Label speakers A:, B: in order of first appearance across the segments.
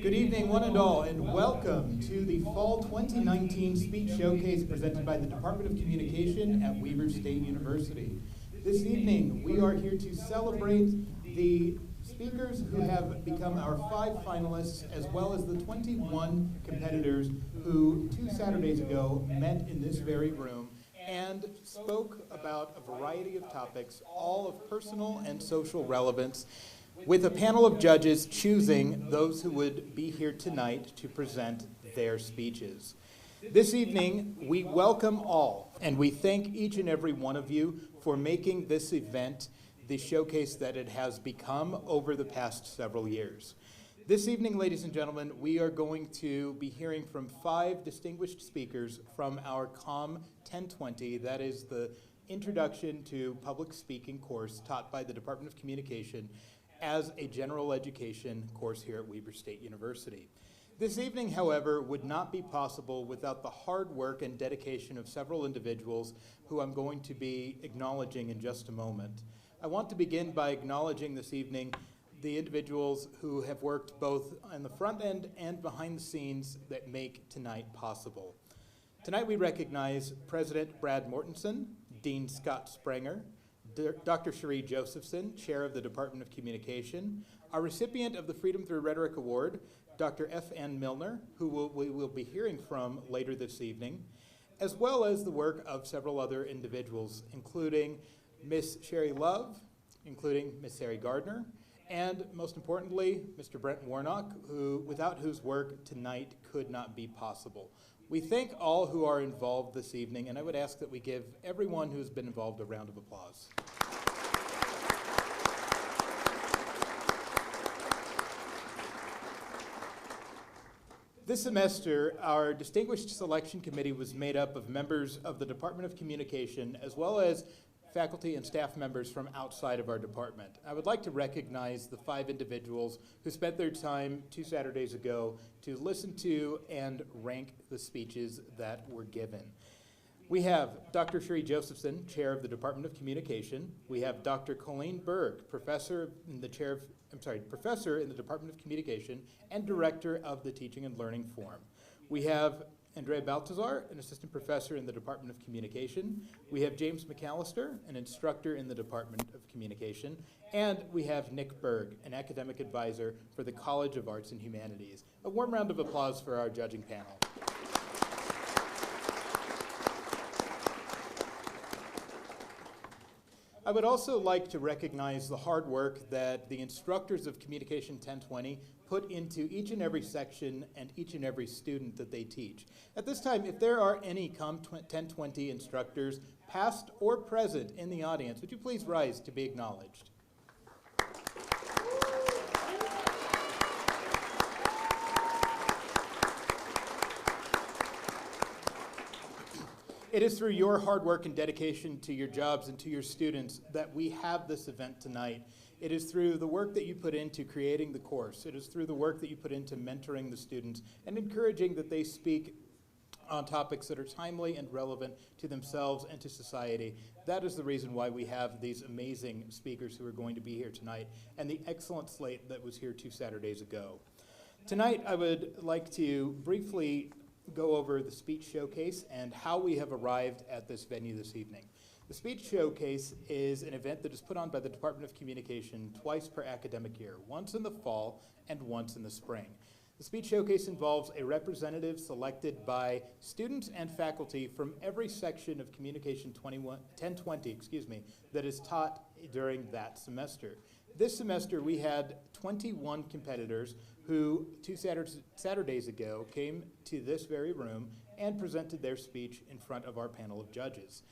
A: Good evening, one and all, and welcome to the Fall 2019 Speech Showcase presented by the Department of Communication at Weber State University. This evening, we are here to celebrate the speakers who have become our 5 finalists, as well as the 21 competitors who 2 Saturdays ago met in this very room and spoke about a variety of topics, all of personal and social relevance, with a panel of judges choosing those who would be here tonight to present their speeches. This evening, we welcome all, and we thank each and every one of you for making this event the showcase that it has become over the past several years. This evening, ladies and gentlemen, we are going to be hearing from 5 distinguished speakers from our COM 1020, that is the Introduction to Public Speaking course taught by the Department of Communication as a general education course here at Weber State University. This evening, however, would not be possible without the hard work and dedication of several individuals who I'm going to be acknowledging in just a moment. I want to begin by acknowledging this evening the individuals who have worked both on the front end and behind the scenes that make tonight possible. Tonight we recognize President Brad Mortensen, Dean Scott Sprenger, Dr. Cherie Josephson, Chair of the Department of Communication, our recipient of the Freedom Through Rhetoric Award, Dr. F.N. Milner, who we will be hearing from later this evening, as well as the work of several other individuals, including Miss Sherry Love, including Miss Sari Gardner, and most importantly, Mr. Brent Warnock, without whose work tonight could not be possible. We thank all who are involved this evening, and I would ask that we give everyone who's been involved a round of applause. This semester, our distinguished selection committee was made up of members of the Department of Communication, as well as faculty and staff members from outside of our department. I would like to recognize the 5 individuals who spent their time 2 Saturdays ago to listen to and rank the speeches that were given. We have Dr. Cherie Josephson, Chair of the Department of Communication. We have Dr. Colleen Berg, Professor in the Department of Communication and Director of the Teaching and Learning Forum. We have Andrea Baltazar, an assistant professor in the Department of Communication. We have James McAllister, an instructor in the Department of Communication. And we have Nick Berg, an academic advisor for the College of Arts and Humanities. A warm round of applause for our judging panel. I would also like to recognize the hard work that the instructors of Communication 1020 put into each and every section and each and every student that they teach. At this time, if there are any COM 1020 instructors, past or present in the audience, would you please rise to be acknowledged? It is through your hard work and dedication to your jobs and to your students that we have this event tonight. It is through the work that you put into creating the course. It is through the work that you put into mentoring the students and encouraging that they speak on topics that are timely and relevant to themselves and to society. That is the reason why we have these amazing speakers who are going to be here tonight and the excellent slate that was here 2 Saturdays ago. Tonight, I would like to briefly go over the speech showcase and how we have arrived at this venue this evening. The speech showcase is an event that is put on by the Department of Communication twice per academic year, once in the fall and once in the spring. The speech showcase involves a representative selected by students and faculty from every section of Communication 1020 that is taught during that semester. This semester we had 21 competitors who 2 Saturdays ago came to this very room and presented their speech in front of our panel of judges.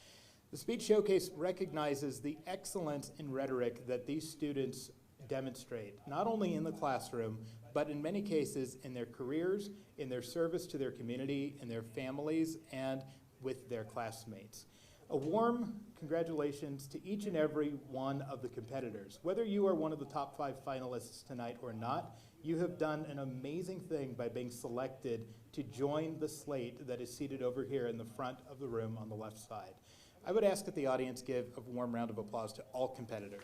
A: The speech showcase recognizes the excellence in rhetoric that these students demonstrate, not only in the classroom, but in many cases in their careers, in their service to their community, in their families, and with their classmates. A warm congratulations to each and every one of the competitors. Whether you are one of the top 5 finalists tonight or not, you have done an amazing thing by being selected to join the slate that is seated over here in the front of the room on the left side. I would ask that the audience give a warm round of applause to all competitors.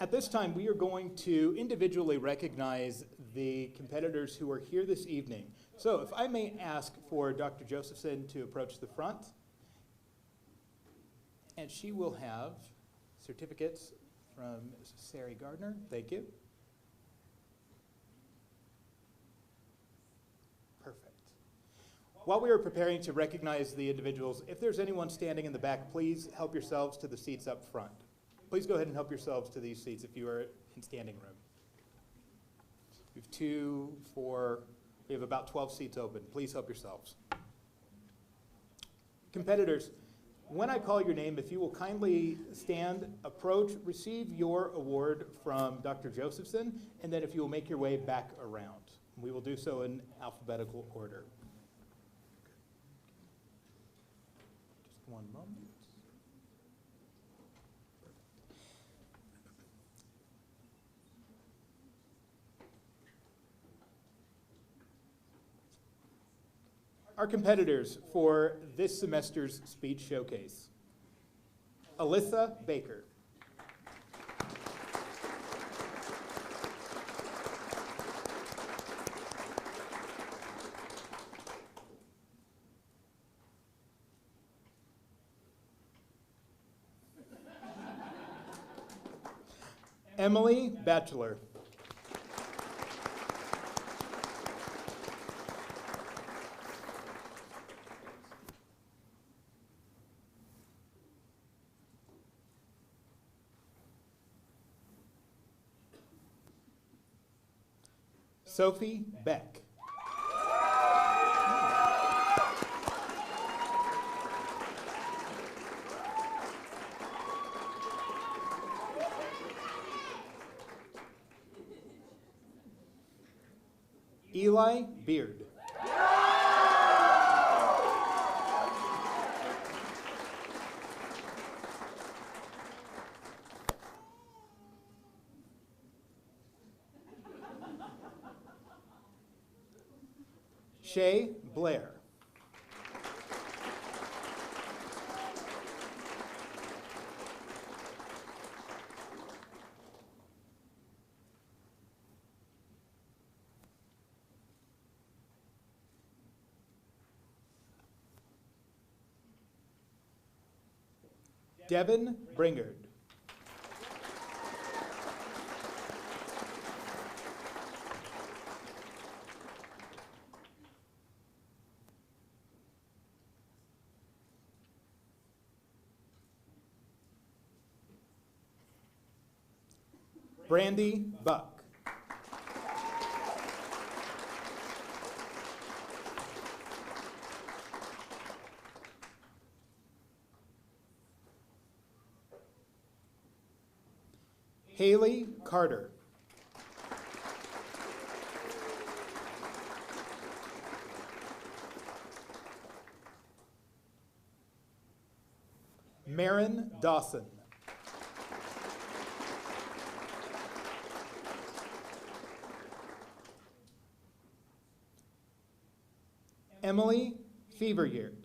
A: At this time, we are going to individually recognize the competitors who are here this evening. So if I may ask for Dr. Josephson to approach the front, and she will have certificates from Mrs. Sari Gardner. Thank you. Perfect. While we are preparing to recognize the individuals, if there's anyone standing in the back, please help yourselves to the seats up front. Please go ahead and help yourselves to these seats if you are in standing room. We have 2, 4, we have about 12 seats open. Please help yourselves. Competitors, when I call your name, if you will kindly stand, approach, receive your award from Dr. Josephson, and then if you will make your way back around. We will do so in alphabetical order. Just one moment. Our competitors for this semester's speech showcase: Alyssa Baker, Emily Batchelor, Sophie Beck, Eli Beard, Shay Blair, Devin Bringard, Brandy Buck, Haley Carter, Marin Dawson, Emily Feveryard,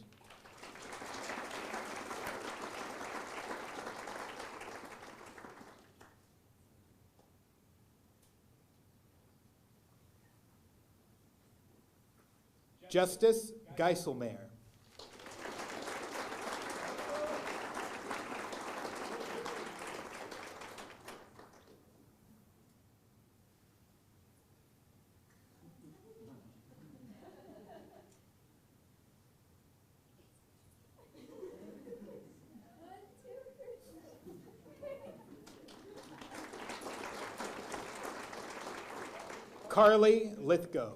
A: Justice Geiselmeyer, Carly Lithgow,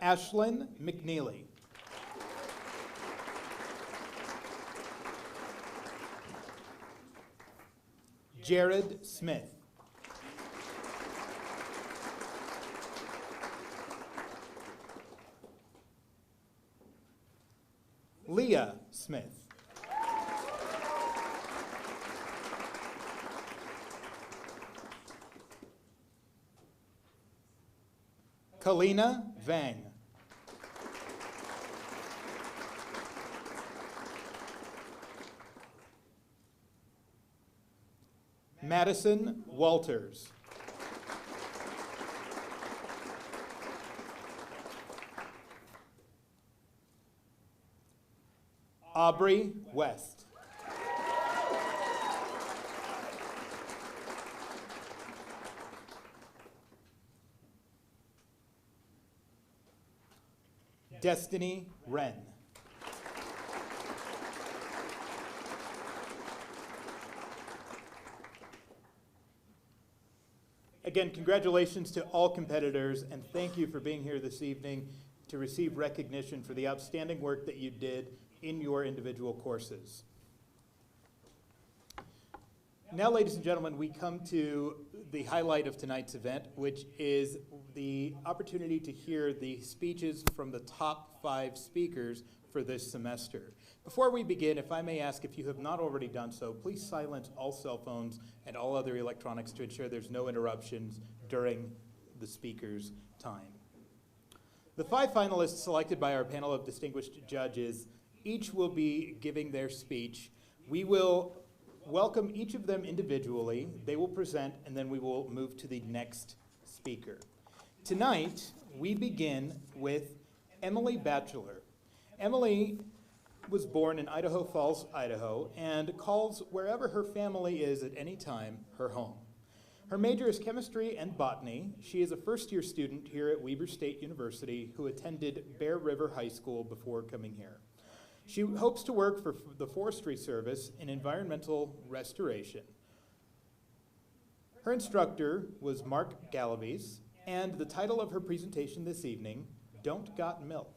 A: Ashlyn McNeely, Jared Smith, Leah Smith, Kalina Vang, Madison Walters. Aubrey West. Destiny Wren. Again, congratulations to all competitors, and thank you for being here this evening to receive recognition for the outstanding work that you did in your individual courses. Now, ladies and gentlemen, we come to the highlight of tonight's event, which is the opportunity to hear the speeches from the top 5 speakers for this semester. Before we begin, if I may ask, if you have not already done so, please silence all cell phones and all other electronics to ensure there's no interruptions during the speaker's time. The 5 finalists selected by our panel of distinguished judges each will be giving their speech. We will welcome each of them individually. They will present, and then we will move to the next speaker. Tonight, we begin with Emily Batchelor. Emily was born in Idaho Falls, Idaho, and calls wherever her family is at any time her home. Her major is chemistry and botany. She is a first-year student here at Weber State University who attended Bear River High School before coming here. She hopes to work for the Forestry Service in environmental restoration. Her instructor was Mark Galavies, and the title of her presentation this evening, Don't Got Milk.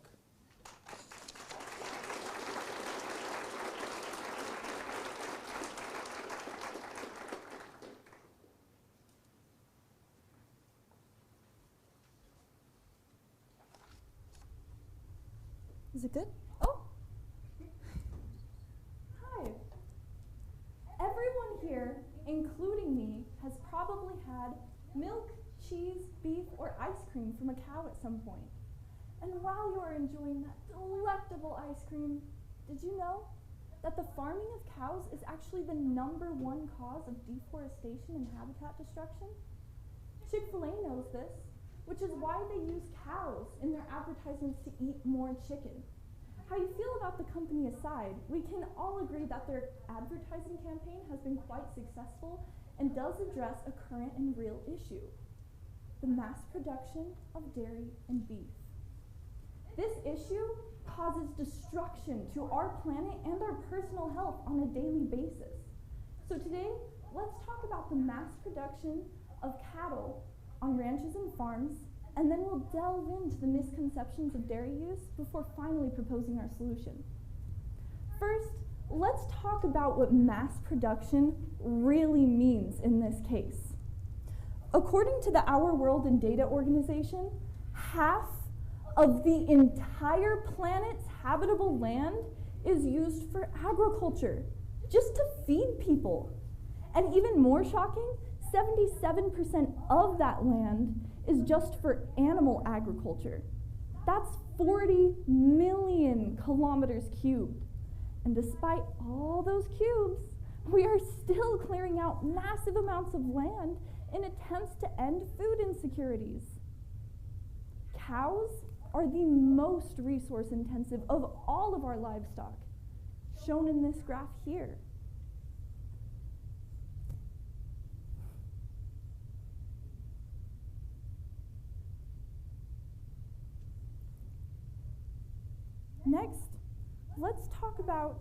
B: Is it good? Oh! Hi. Everyone here, including me, has probably had milk, cheese, beef, or ice cream from a cow at some point. And while you are enjoying that delectable ice cream, did you know that the farming of cows is actually the #1 cause of deforestation and habitat destruction? Chick-fil-A knows this, which is why they use cows in their advertisements to eat more chicken. How you feel about the company aside, we can all agree that their advertising campaign has been quite successful and does address a current and real issue: the mass production of dairy and beef. This issue causes destruction to our planet and our personal health on a daily basis. So today, let's talk about the mass production of cattle on ranches and farms, and then we'll delve into the misconceptions of dairy use before finally proposing our solution. First, let's talk about what mass production really means in this case. According to the Our World in Data organization, half of the entire planet's habitable land is used for agriculture, just to feed people. And even more shocking, 77% of that land is just for animal agriculture. That's 40 million kilometers cubed. And despite all those cubes, we are still clearing out massive amounts of land in attempts to end food insecurities. Cows are the most resource intensive of all of our livestock, shown in this graph here. Next, let's talk about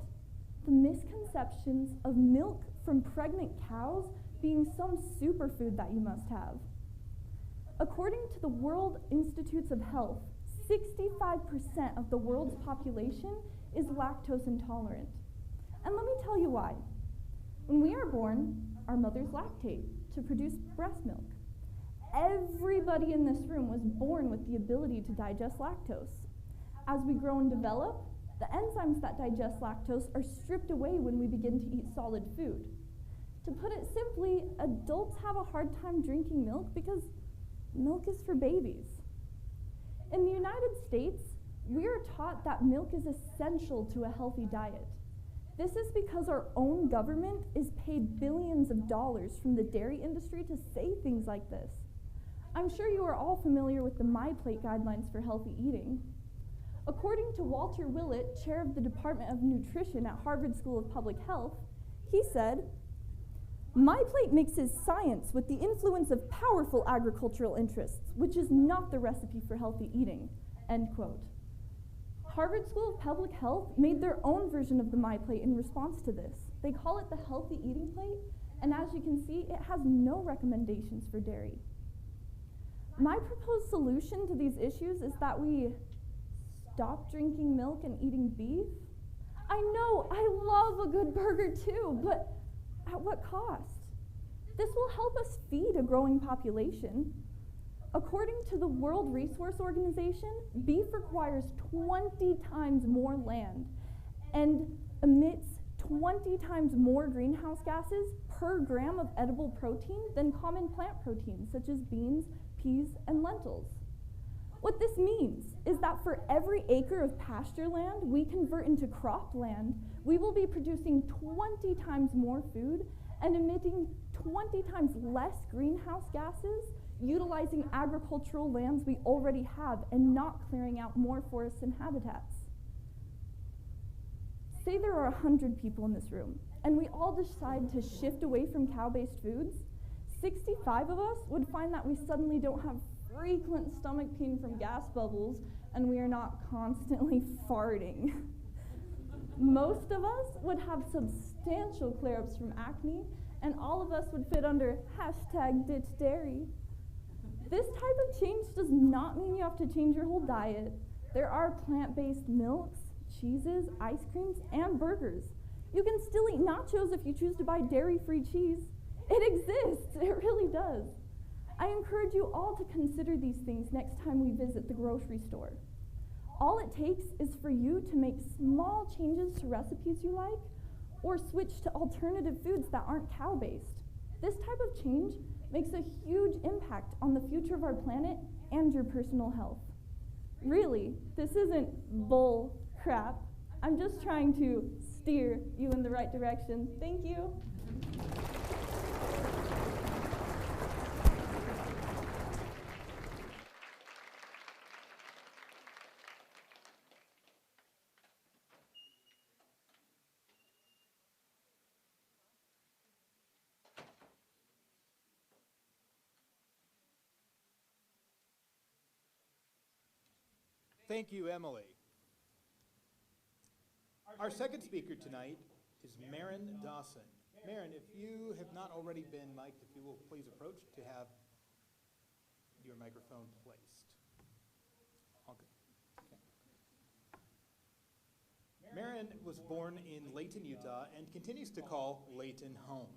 B: the misconceptions of milk from pregnant cows being some superfood that you must have. According to the World Institutes of Health, 65% of the world's population is lactose intolerant. And let me tell you why. When we are born, our mothers lactate to produce breast milk. Everybody in this room was born with the ability to digest lactose. As we grow and develop, the enzymes that digest lactose are stripped away when we begin to eat solid food. To put it simply, adults have a hard time drinking milk because milk is for babies. In the United States, we are taught that milk is essential to a healthy diet. This is because our own government is paid billions of dollars from the dairy industry to say things like this. I'm sure you are all familiar with the My Plate guidelines for healthy eating. According to Walter Willett, chair of the Department of Nutrition at Harvard School of Public Health, he said, "My Plate mixes science with the influence of powerful agricultural interests, which is not the recipe for healthy eating," end quote. Harvard School of Public Health made their own version of the My Plate in response to this. They call it the Healthy Eating Plate, and as you can see, it has no recommendations for dairy. My proposed solution to these issues is that we stop drinking milk and eating beef. I know, I love a good burger too, but at what cost? This will help us feed a growing population. According to the World Resource Organization, beef requires 20 times more land and emits 20 times more greenhouse gases per gram of edible protein than common plant proteins such as beans, peas, and lentils. What this means is that for every acre of pasture land we convert into cropland, we will be producing 20 times more food and emitting 20 times less greenhouse gases, utilizing agricultural lands we already have and not clearing out more forests and habitats. Say there are 100 people in this room, and we all decide to shift away from cow-based foods. 65 of us would find that we suddenly don't have frequent stomach pain from gas bubbles, and we are not constantly farting. Most of us would have substantial flare-ups from acne, and all of us would fit under #ditchdairy. This type of change does not mean you have to change your whole diet. There are plant-based milks, cheeses, ice creams, and burgers. You can still eat nachos if you choose to buy dairy-free cheese. It exists, it really does. I encourage you all to consider these things next time we visit the grocery store. All it takes is for you to make small changes to recipes you like, or switch to alternative foods that aren't cow-based. This type of change makes a huge impact on the future of our planet and your personal health. Really, this isn't bull crap. I'm just trying to steer you in the right direction. Thank you.
A: Thank you, Emily. Our second speaker tonight is Maren Dawson. Maren, if you have not already been mic'd, if you will please approach to have your microphone placed. All good. Okay. Maren was born in Layton, Utah, and continues to call Layton home.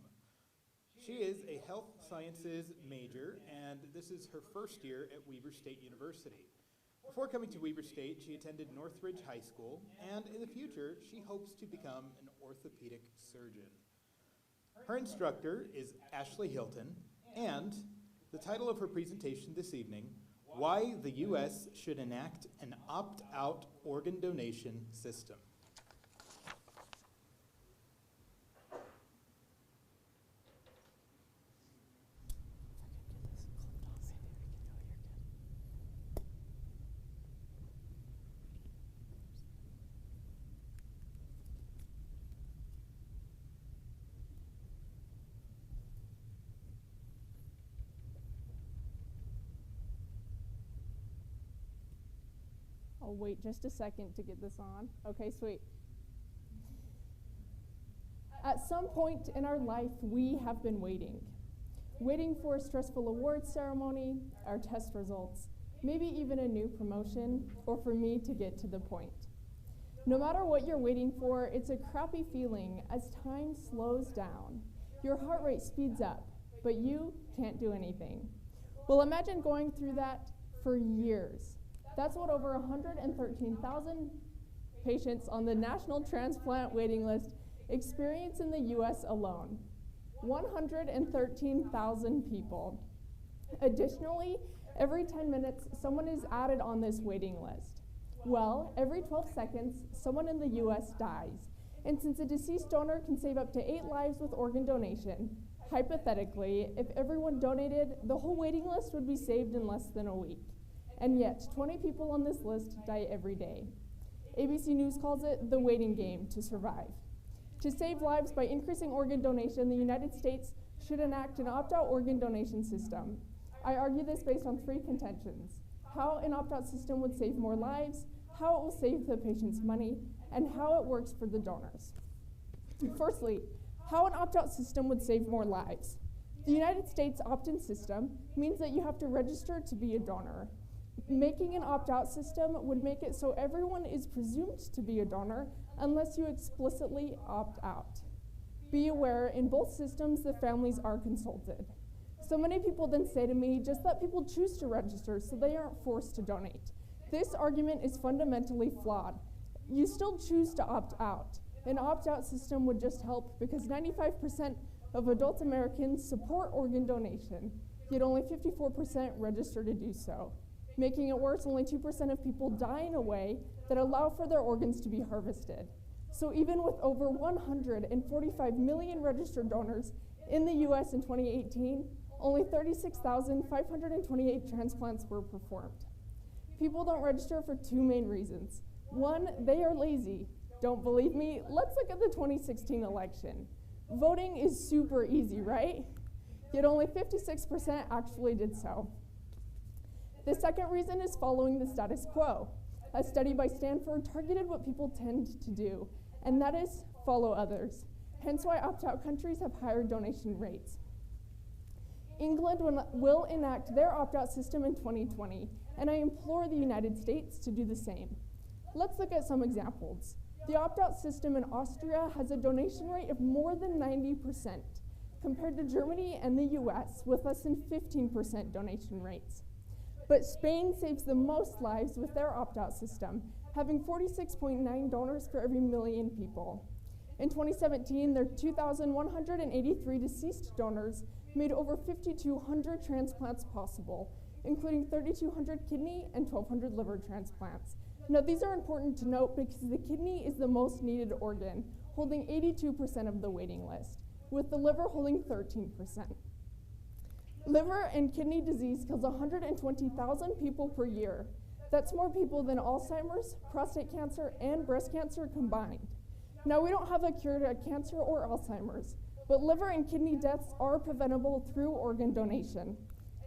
A: She is a health sciences major, and this is her first year at Weber State University. Before coming to Weber State, she attended Northridge High School, and in the future, she hopes to become an orthopedic surgeon. Her instructor is Ashley Hilton, and the title of her presentation this evening, Why the U.S. Should Enact an Opt-Out Organ Donation System.
C: I'll wait just a second to get this on. Okay, sweet. At some point in our life, we have been waiting for a stressful awards ceremony, our test results, maybe even a new promotion, or for me to get to the point. No matter what you're waiting for, it's a crappy feeling as time slows down. Your heart rate speeds up, but you can't do anything. Well, imagine going through that for years. That's what over 113,000 patients on the National Transplant Waiting List experience in the US alone. 113,000 people. Additionally, every 10 minutes, someone is added on this waiting list. Well, every 12 seconds, someone in the US dies. And since a deceased donor can save up to 8 lives with organ donation, hypothetically, if everyone donated, the whole waiting list would be saved in less than a week. And yet, 20 people on this list die every day. ABC News calls it the waiting game to survive. To save lives by increasing organ donation, the United States should enact an opt-out organ donation system. I argue this based on 3 contentions: how an opt-out system would save more lives, how it will save the patient's money, and how it works for the donors. Firstly, how an opt-out system would save more lives. The United States opt-in system means that you have to register to be a donor. Making an opt-out system would make it so everyone is presumed to be a donor unless you explicitly opt out. Be aware, in both systems, the families are consulted. So many people then say to me, just let people choose to register so they aren't forced to donate. This argument is fundamentally flawed. You still choose to opt out. An opt-out system would just help because 95% of adult Americans support organ donation, yet only 54% register to do so. Making it worse, only 2% of people die in a way that allow for their organs to be harvested. So even with over 145 million registered donors in the US in 2018, only 36,528 transplants were performed. People don't register for 2 main reasons. 1, they are lazy. Don't believe me? Let's look at the 2016 election. Voting is super easy, right? Yet only 56% actually did so. The second reason is following the status quo. A study by Stanford targeted what people tend to do, and that is follow others. Hence why opt-out countries have higher donation rates. England will enact their opt-out system in 2020, and I implore the United States to do the same. Let's look at some examples. The opt-out system in Austria has a donation rate of more than 90%, compared to Germany and the US with less than 15% donation rates. But Spain saves the most lives with their opt-out system, having 46.9 donors for every million people. In 2017, their 2,183 deceased donors made over 5,200 transplants possible, including 3,200 kidney and 1,200 liver transplants. Now, these are important to note because the kidney is the most needed organ, holding 82% of the waiting list, with the liver holding 13%. Liver and kidney disease kills 120,000 people per year. That's more people than Alzheimer's, prostate cancer, and breast cancer combined. Now, we don't have a cure to cancer or Alzheimer's, but liver and kidney deaths are preventable through organ donation.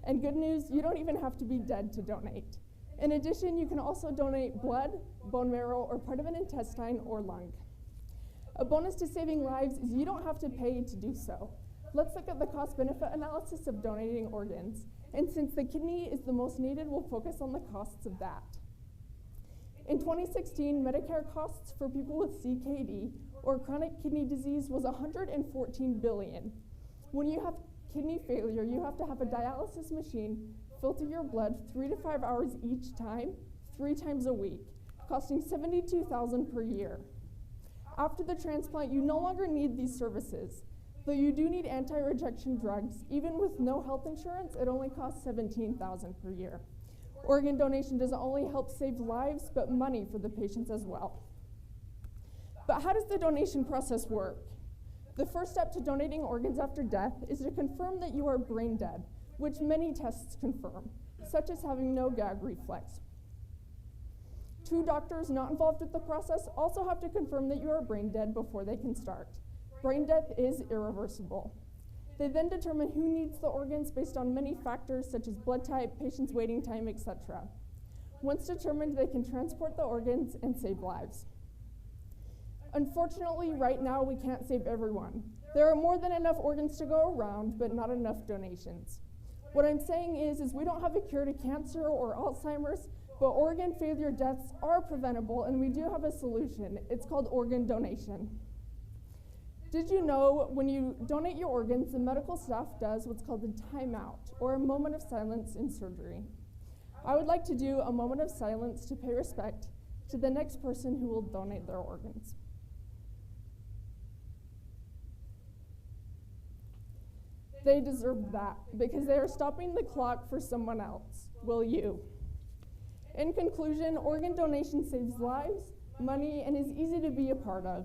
C: And good news, you don't even have to be dead to donate. In addition, you can also donate blood, bone marrow, or part of an intestine or lung. A bonus to saving lives is you don't have to pay to do so. Let's look at the cost-benefit analysis of donating organs. And since the kidney is the most needed, we'll focus on the costs of that. In 2016, Medicare costs for people with CKD, or chronic kidney disease, was $114 billion. When you have kidney failure, you have to have a dialysis machine filter your blood 3 to 5 hours each time, 3 times a week, costing $72,000 per year. After the transplant, you no longer need these services. Though you do need anti-rejection drugs, even with no health insurance, it only costs $17,000 per year. Organ donation doesn't only help save lives, but money for the patients as well. But how does the donation process work? The first step to donating organs after death is to confirm that you are brain dead, which many tests confirm, such as having no gag reflex. 2 doctors not involved with the process also have to confirm that you are brain dead before they can start. Brain death is irreversible. They then determine who needs the organs based on many factors such as blood type, patient's waiting time, etc. Once determined, they can transport the organs and save lives. Unfortunately, right now, we can't save everyone. There are more than enough organs to go around, but not enough donations. What I'm saying is we don't have a cure to cancer or Alzheimer's, but organ failure deaths are preventable, and we do have a solution. It's called organ donation. Did you know when you donate your organs, the medical staff does what's called a timeout, or a moment of silence in surgery? I would like to do a moment of silence to pay respect to the next person who will donate their organs. They deserve that, because they are stopping the clock for someone else. Will you? In conclusion, organ donation saves lives, money, and is easy to be a part of.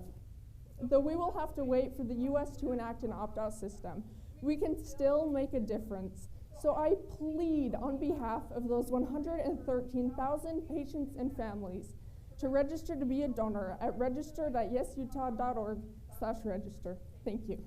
C: Though we will have to wait for the US to enact an opt-out system, we can still make a difference. So I plead on behalf of those 113,000 patients and families to register to be a donor at register.yesutah.org/register. Thank you.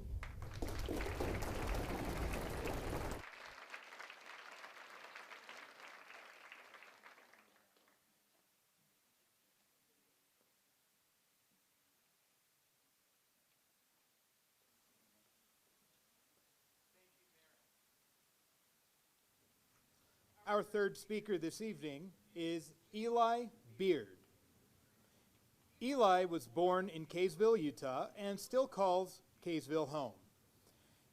A: Our third speaker this evening is Eli Beard. Eli was born in Kaysville, Utah, and still calls Kaysville home.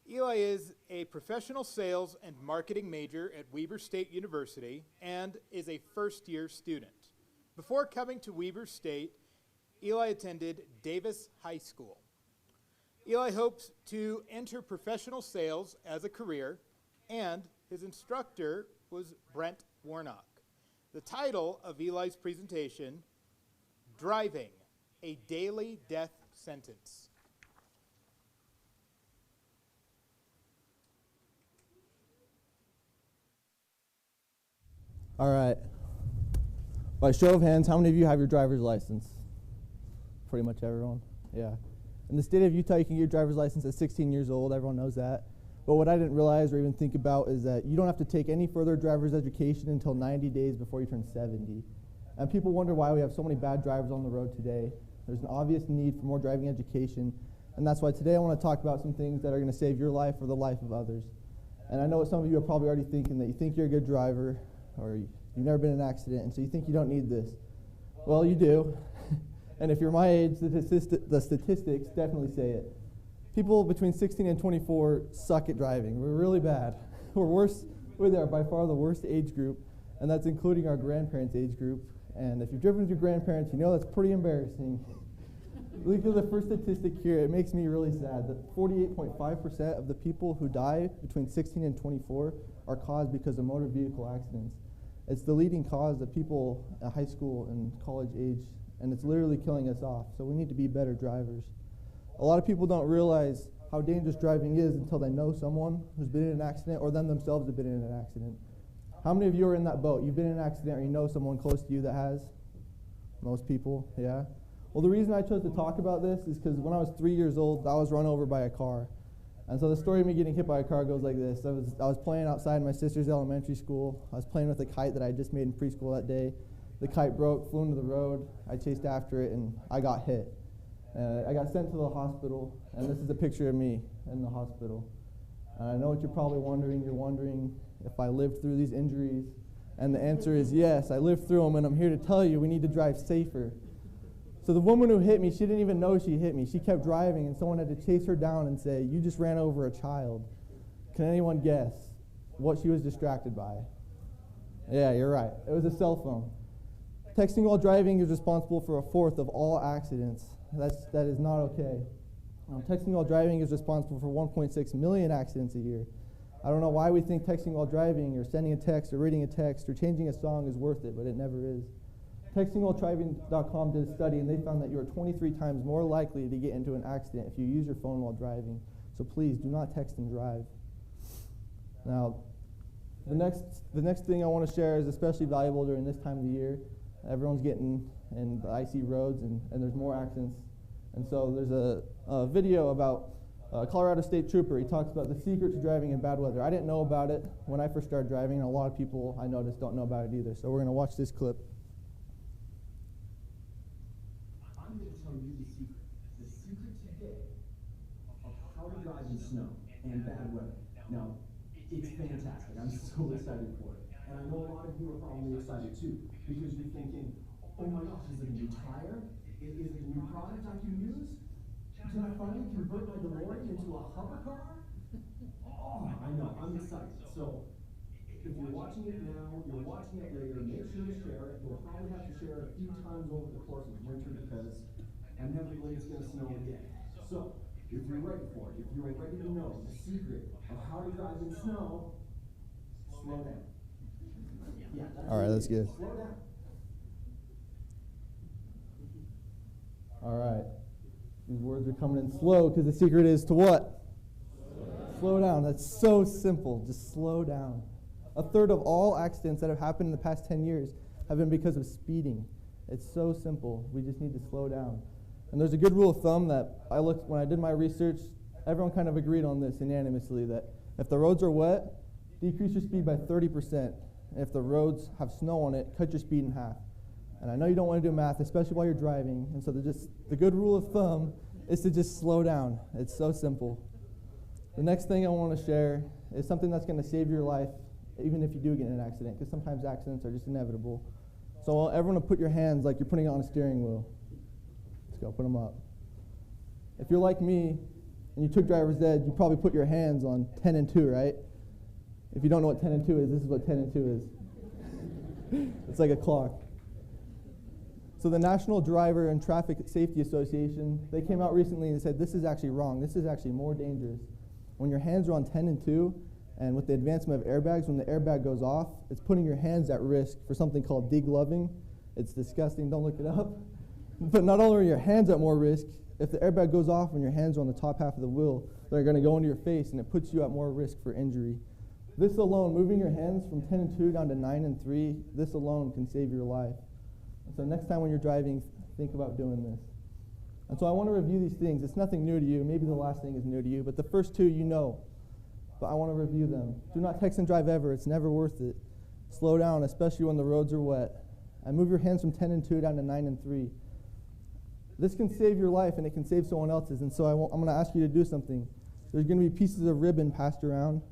A: Eli is a professional sales and marketing major at Weber State University and is a first-year student. Before coming to Weber State, Eli attended Davis High School. Eli hopes to enter professional sales as a career, and his instructor was Brent Warnock. The title of Eli's presentation, Driving, a Daily Death Sentence.
D: All right. By show of hands, how many of you have your driver's license? Pretty much everyone. Yeah. In the state of Utah, you can get your driver's license at 16 years old. Everyone knows that. But what I didn't realize or even think about is that you don't have to take any further driver's education until 90 days before you turn 70. And people wonder why we have so many bad drivers on the road today. There's an obvious need for more driving education. And that's why today I want to talk about some things that are going to save your life or the life of others. And I know what some of you are probably already thinking, that you think you're a good driver, or you've never been in an accident, and so you think you don't need this. Well, you do. And if you're my age, the statistics definitely say it. People between 16 and 24 suck at driving. We're really bad. We're by far the worst age group, and that's including our grandparents' age group. And if you've driven with your grandparents, you know that's pretty embarrassing. Look at the first statistic here. It makes me really sad that 48.5% of the people who die between 16 and 24 are caused because of motor vehicle accidents. It's the leading cause of people at high school and college age, and it's literally killing us off. So we need to be better drivers. A lot of people don't realize how dangerous driving is until they know someone who's been in an accident or them themselves have been in an accident. How many of you are in that boat? You've been in an accident or you know someone close to you that has? Most people, yeah. Well, the reason I chose to talk about this is because when I was 3 years old, I was run over by a car. And so the story of me getting hit by a car goes like this. I was playing outside my sister's elementary school. I was playing with a kite that I had just made in preschool that day. The kite broke, flew into the road. I chased after it, and I got hit. I got sent to the hospital, and this is a picture of me in the hospital. And I know what you're probably wondering. You're wondering if I lived through these injuries. And the answer is yes, I lived through them, and I'm here to tell you we need to drive safer. So the woman who hit me, she didn't even know she hit me. She kept driving, and someone had to chase her down and say, "You just ran over a child." Can anyone guess what she was distracted by? Yeah, you're right. It was a cell phone. Texting while driving is responsible for 1/4 of all accidents. That is not okay. Texting while driving is responsible for 1.6 million accidents a year. I don't know why we think texting while driving or sending a text or reading a text or changing a song is worth it, but it never is. TextingWhileDriving.com did a study, and they found that you are 23 times more likely to get into an accident if you use your phone while driving. So please do not text and drive. Now, the next thing I want to share is especially valuable during this time of the year. Everyone's getting in the icy roads, and there's more accidents. And so there's a video about a Colorado State trooper. He talks about the secret to driving in bad weather. I didn't know about it when I first started driving, and a lot of people I noticed don't know about it either. So we're going to watch this clip.
E: I'm going to tell you the secret today of how to drive in snow and bad weather. Now, it's fantastic. I'm so excited for it. And I know a lot of you are probably excited too, because you're thinking, oh my gosh, is it a new tire? Is it a new product I can use? Can I finally convert my DeLorean into a hover car? Oh, I know, I'm excited. So, if you're watching it now, you're watching it later, make sure to share it. You'll probably have to share it a few times over the course of winter because inevitably it's going to snow again. So, if you're ready for it, if you're ready to know the secret of how to drive in snow, slow down. Yeah,
D: All right, that's good.
E: Slow down.
D: All right. These words are coming in slow because the secret is to what? Slow down. That's so simple. Just slow down. A third of all accidents that have happened in the past 10 years have been because of speeding. It's so simple. We just need to slow down. And there's a good rule of thumb that I looked when I did my research. Everyone kind of agreed on this unanimously that if the roads are wet, decrease your speed by 30%. And if the roads have snow on it, cut your speed in half. And I know you don't want to do math, especially while you're driving. And so the good rule of thumb is to just slow down. It's so simple. The next thing I want to share is something that's going to save your life, even if you do get in an accident, because sometimes accidents are just inevitable. So I want everyone to put your hands like you're putting it on a steering wheel. Let's go, put them up. If you're like me and you took driver's ed, you probably put your hands on 10 and 2, right? If you don't know what 10 and 2 is, this is what 10 and 2 is. It's like a clock. So the National Driver and Traffic Safety Association, they came out recently and said this is actually wrong. This is actually more dangerous. When your hands are on 10 and 2, and with the advancement of airbags, when the airbag goes off, it's putting your hands at risk for something called degloving. It's disgusting, don't look it up. But not only are your hands at more risk, if the airbag goes off when your hands are on the top half of the wheel, they're going to go into your face and it puts you at more risk for injury. This alone, moving your hands from 10 and 2 down to 9 and 3, this alone can save your life. And so next time when you're driving, think about doing this. And so I want to review these things. It's nothing new to you. Maybe the last thing is new to you, but the first two you know. But I want to review them. Do not text and drive ever. It's never worth it. Slow down, especially when the roads are wet. And move your hands from 10 and 2 down to 9 and 3. This can save your life, and it can save someone else's. And so I'm going to ask you to do something. There's going to be pieces of ribbon passed around,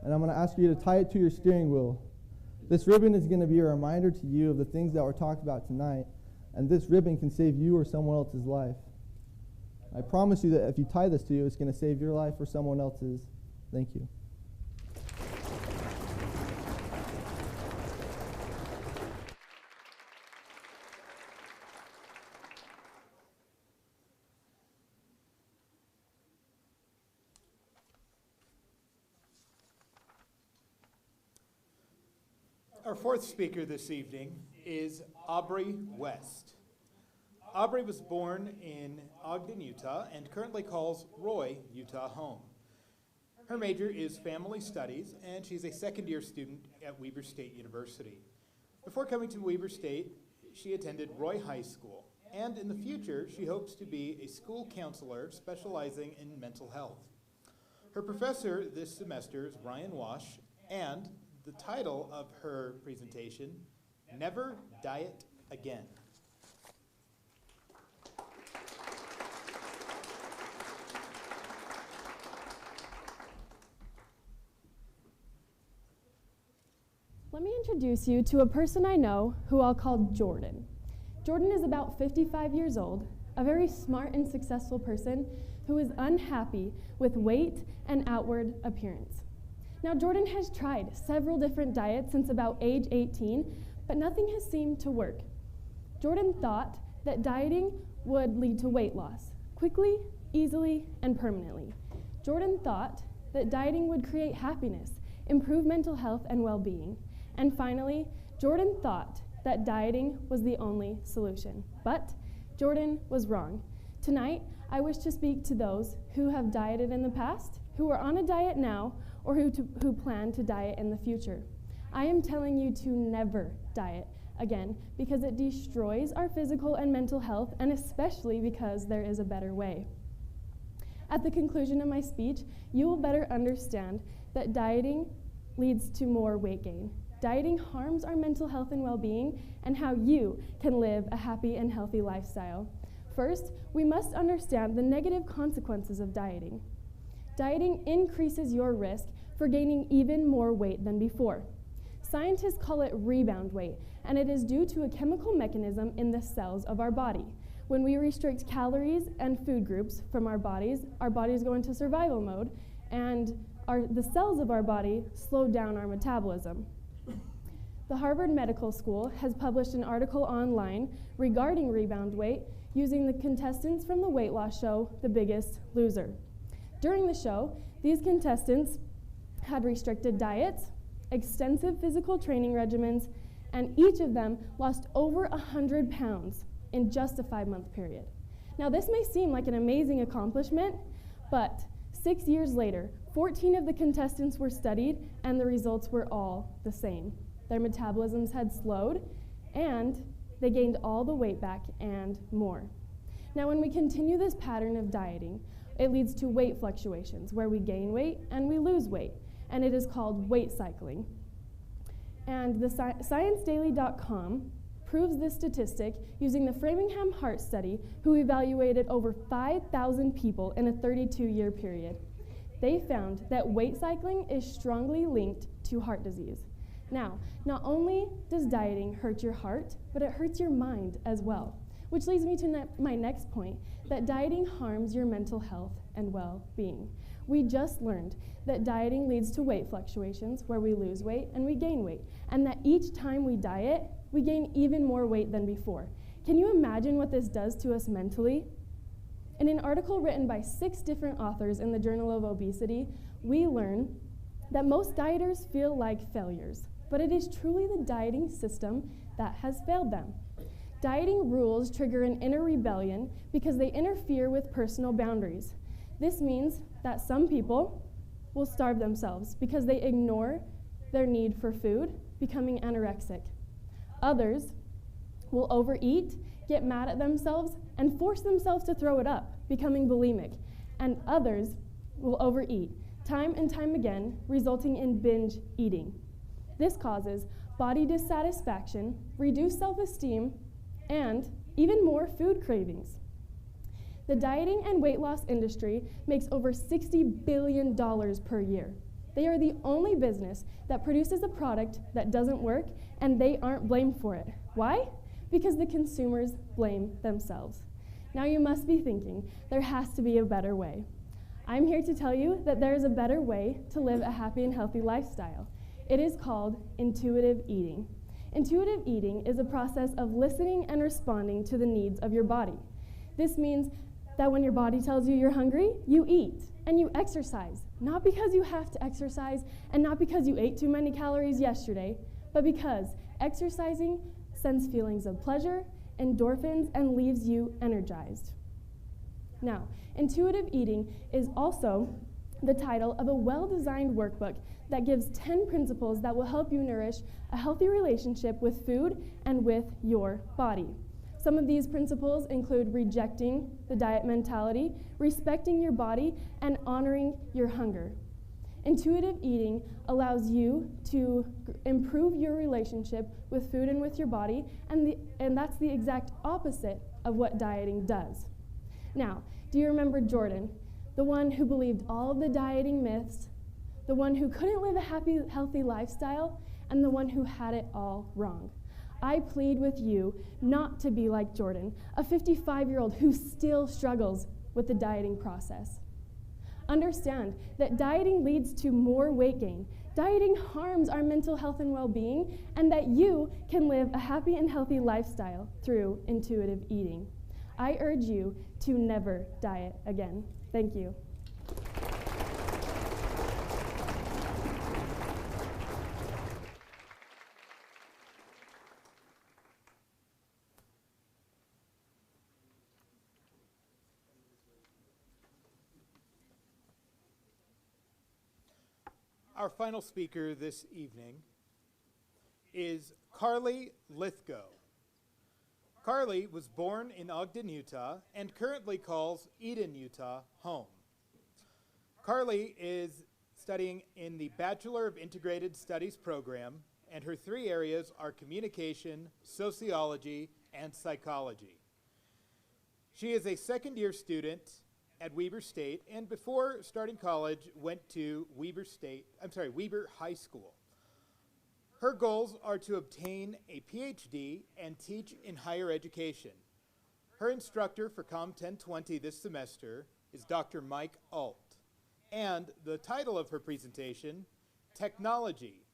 D: and I'm going to ask you to tie it to your steering wheel. This ribbon is going to be a reminder to you of the things that were talked about tonight, and this ribbon can save you or someone else's life. I promise you that if you tie this to you, it's going to save your life or someone else's. Thank you.
A: Our fourth speaker this evening is Aubrey West. Aubrey was born in Ogden, Utah, and currently calls Roy, Utah, home. Her major is family studies, and she's a second-year student at Weber State University. Before coming to Weber State, she attended Roy High School, and in the future, she hopes to be a school counselor specializing in mental health. Her professor this semester is Ryan Wash, and the title of her presentation, Never Diet Again.
C: Let me introduce you to a person I know who I'll call Jordan. Jordan is about 55 years old, a very smart and successful person who is unhappy with weight and outward appearance. Now, Jordan has tried several different diets since about age 18, but nothing has seemed to work. Jordan thought that dieting would lead to weight loss, quickly, easily, and permanently. Jordan thought that dieting would create happiness, improve mental health and well-being. And finally, Jordan thought that dieting was the only solution. But Jordan was wrong. Tonight, I wish to speak to those who have dieted in the past, who are on a diet now, or who plan to diet in the future. I am telling you to never diet again because it destroys our physical and mental health, and especially because there is a better way. At the conclusion of my speech, you will better understand that dieting leads to more weight gain. Dieting harms our mental health and well-being, and how you can live a happy and healthy lifestyle. First, we must understand the negative consequences of dieting. Dieting increases your risk for gaining even more weight than before. Scientists call it rebound weight, and it is due to a chemical mechanism in the cells of our body. When we restrict calories and food groups from our bodies go into survival mode, and the cells of our body slow down our metabolism. The Harvard Medical School has published an article online regarding rebound weight using the contestants from the weight loss show, The Biggest Loser. During the show, these contestants had restricted diets, extensive physical training regimens, and each of them lost over 100 pounds in just a 5-month period. Now, this may seem like an amazing accomplishment, but 6 years later, 14 of the contestants were studied, and the results were all the same. Their metabolisms had slowed, and they gained all the weight back and more. Now, when we continue this pattern of dieting, it leads to weight fluctuations, where we gain weight and we lose weight, and it is called weight cycling. And the ScienceDaily.com proves this statistic using the Framingham Heart Study, who evaluated over 5,000 people in a 32-year period. They found that weight cycling is strongly linked to heart disease. Now, not only does dieting hurt your heart, but it hurts your mind as well, which leads me to my next point, that dieting harms your mental health and well-being. We just learned that dieting leads to weight fluctuations, where we lose weight and we gain weight, and that each time we diet, we gain even more weight than before. Can you imagine what this does to us mentally? In an article written by 6 different authors in the Journal of Obesity, we learn that most dieters feel like failures, but it is truly the dieting system that has failed them. Dieting rules trigger an inner rebellion because they interfere with personal boundaries. This means that some people will starve themselves because they ignore their need for food, becoming anorexic. Others will overeat, get mad at themselves, and force themselves to throw it up, becoming bulimic. And others will overeat, time and time again, resulting in binge eating. This causes body dissatisfaction, reduced self-esteem, and even more food cravings. The dieting and weight loss industry makes over $60 billion per year. They are the only business that produces a product that doesn't work, and they aren't blamed for it. Why? Because the consumers blame themselves. Now you must be thinking, there has to be a better way. I'm here to tell you that there is a better way to live a happy and healthy lifestyle. It is called intuitive eating. Intuitive eating is a process of listening and responding to the needs of your body. This means that when your body tells you you're hungry, you eat and you exercise, not because you have to exercise and not because you ate too many calories yesterday, but because exercising sends feelings of pleasure, endorphins, and leaves you energized. Now, intuitive eating is also the title of a well-designed workbook that gives 10 principles that will help you nourish a healthy relationship with food and with your body. Some of these principles include rejecting the diet mentality, respecting your body, and honoring your hunger. Intuitive eating allows you to improve your relationship with food and with your body, and that's the exact opposite of what dieting does. Now, do you remember Jordan, the one who believed all of the dieting myths, the one who couldn't live a happy, healthy lifestyle, and the one who had it all wrong? I plead with you not to be like Jordan, a 55-year-old who still struggles with the dieting process. Understand that dieting leads to more weight gain. Dieting harms our mental health and well-being, and that you can live a happy and healthy lifestyle through intuitive eating. I urge you to never diet again. Thank you.
A: Our final speaker this evening is Carly Lithgow. Carly was born in Ogden, Utah, and currently calls Eden, Utah, home. Carly is studying in the Bachelor of Integrated Studies program, and her 3 areas are communication, sociology, and psychology. She is a second-year student at Weber State, and before starting college, went to Weber High School. Her goals are to obtain a PhD and teach in higher education. Her instructor for Com 1020 this semester is Dr. Mike Alt, and the title of her presentation, Technology,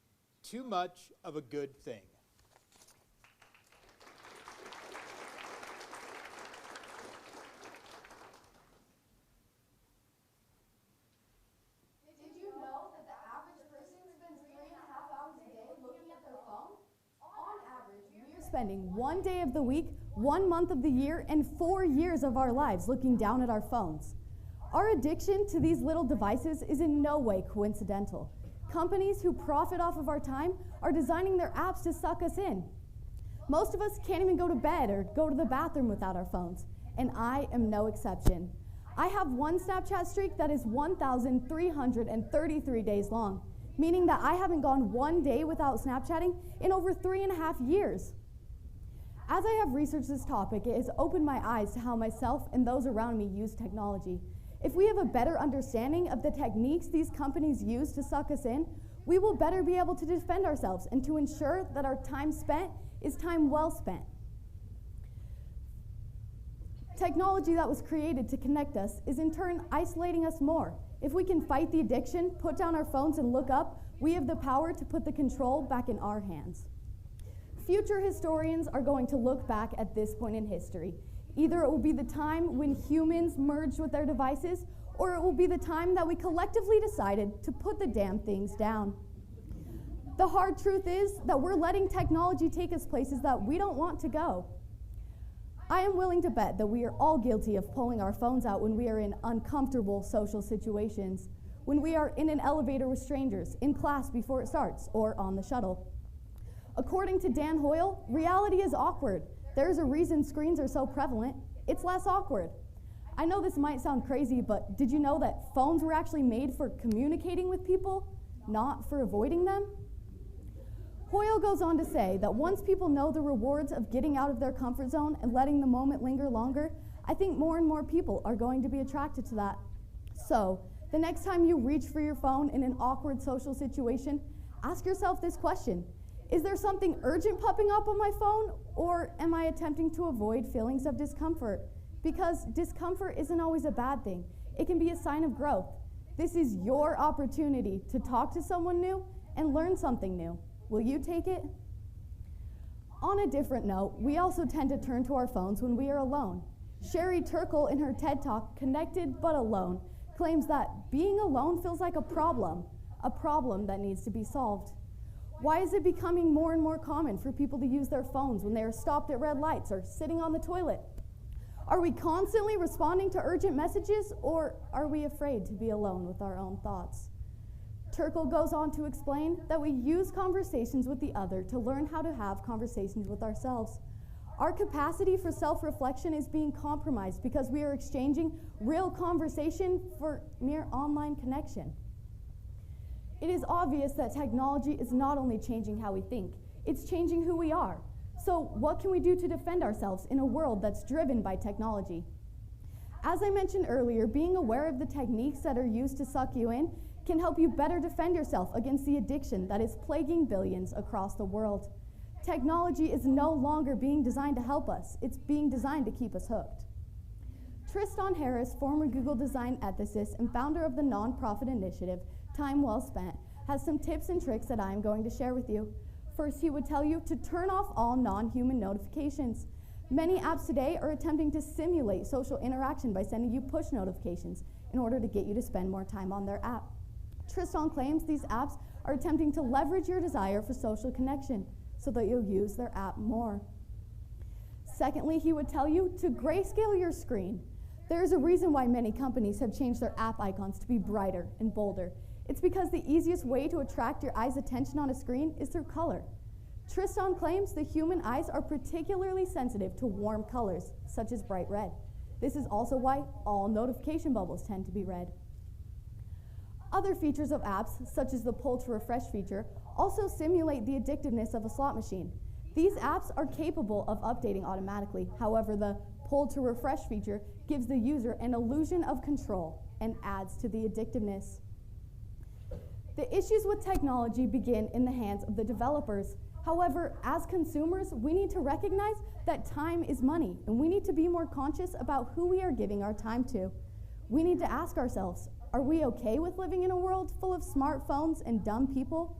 A: Too Much of a Good Thing.
F: spending 1 day of the week, 1 month of the year, and 4 years of our lives looking down at our phones. Our addiction to these little devices is in no way coincidental. Companies who profit off of our time are designing their apps to suck us in. Most of us can't even go to bed or go to the bathroom without our phones, and I am no exception. I have one Snapchat streak that is 1,333 days long, meaning that I haven't gone 1 day without Snapchatting in over 3.5 years. As I have researched this topic, it has opened my eyes to how myself and those around me use technology. If we have a better understanding of the techniques these companies use to suck us in, we will better be able to defend ourselves and to ensure that our time spent is time well spent. Technology that was created to connect us is in turn isolating us more. If we can fight the addiction, put down our phones and look up, we have the power to put the control back in our hands. Future historians are going to look back at this point in history. Either it will be the time when humans merged with their devices, or it will be the time that we collectively decided to put the damn things down. The hard truth is that we're letting technology take us places that we don't want to go. I am willing to bet that we are all guilty of pulling our phones out when we are in uncomfortable social situations, when we are in an elevator with strangers, in class before it starts, or on the shuttle. According to Dan Hoyle, reality is awkward. There's a reason screens are so prevalent. It's less awkward. I know this might sound crazy, but did you know that phones were actually made for communicating with people, not for avoiding them? Hoyle goes on to say that once people know the rewards of getting out of their comfort zone and letting the moment linger longer, I think more and more people are going to be attracted to that. So, the next time you reach for your phone in an awkward social situation, ask yourself this question: is there something urgent popping up on my phone, or am I attempting to avoid feelings of discomfort? Because discomfort isn't always a bad thing. It can be a sign of growth. This is your opportunity to talk to someone new and learn something new. Will you take it? On a different note, we also tend to turn to our phones when we are alone. Sherry Turkle, in her TED Talk, Connected But Alone, claims that being alone feels like a problem that needs to be solved. Why is it becoming more and more common for people to use their phones when they are stopped at red lights or sitting on the toilet? Are we constantly responding to urgent messages, or are we afraid to be alone with our own thoughts? Turkle goes on to explain that we use conversations with the other to learn how to have conversations with ourselves. Our capacity for self-reflection is being compromised because we are exchanging real conversation for mere online connection. It is obvious that technology is not only changing how we think, it's changing who we are. So what can we do to defend ourselves in a world that's driven by technology? As I mentioned earlier, being aware of the techniques that are used to suck you in can help you better defend yourself against the addiction that is plaguing billions across the world. Technology is no longer being designed to help us, it's being designed to keep us hooked. Tristan Harris, former Google design ethicist and founder of the nonprofit initiative Time Well Spent, has some tips and tricks that I am going to share with you. First, he would tell you to turn off all non-human notifications. Many apps today are attempting to simulate social interaction by sending you push notifications in order to get you to spend more time on their app. Tristan claims these apps are attempting to leverage your desire for social connection so that you'll use their app more. Secondly, he would tell you to grayscale your screen. There is a reason why many companies have changed their app icons to be brighter and bolder. It's because the easiest way to attract your eye's attention on a screen is through color. Tristan claims the human eyes are particularly sensitive to warm colors, such as bright red. This is also why all notification bubbles tend to be red. Other features of apps, such as the pull to refresh feature, also simulate the addictiveness of a slot machine. These apps are capable of updating automatically. However, the pull to refresh feature gives the user an illusion of control and adds to the addictiveness. The issues with technology begin in the hands of the developers. However, as consumers, we need to recognize that time is money, and we need to be more conscious about who we are giving our time to. We need to ask ourselves, are we okay with living in a world full of smartphones and dumb people?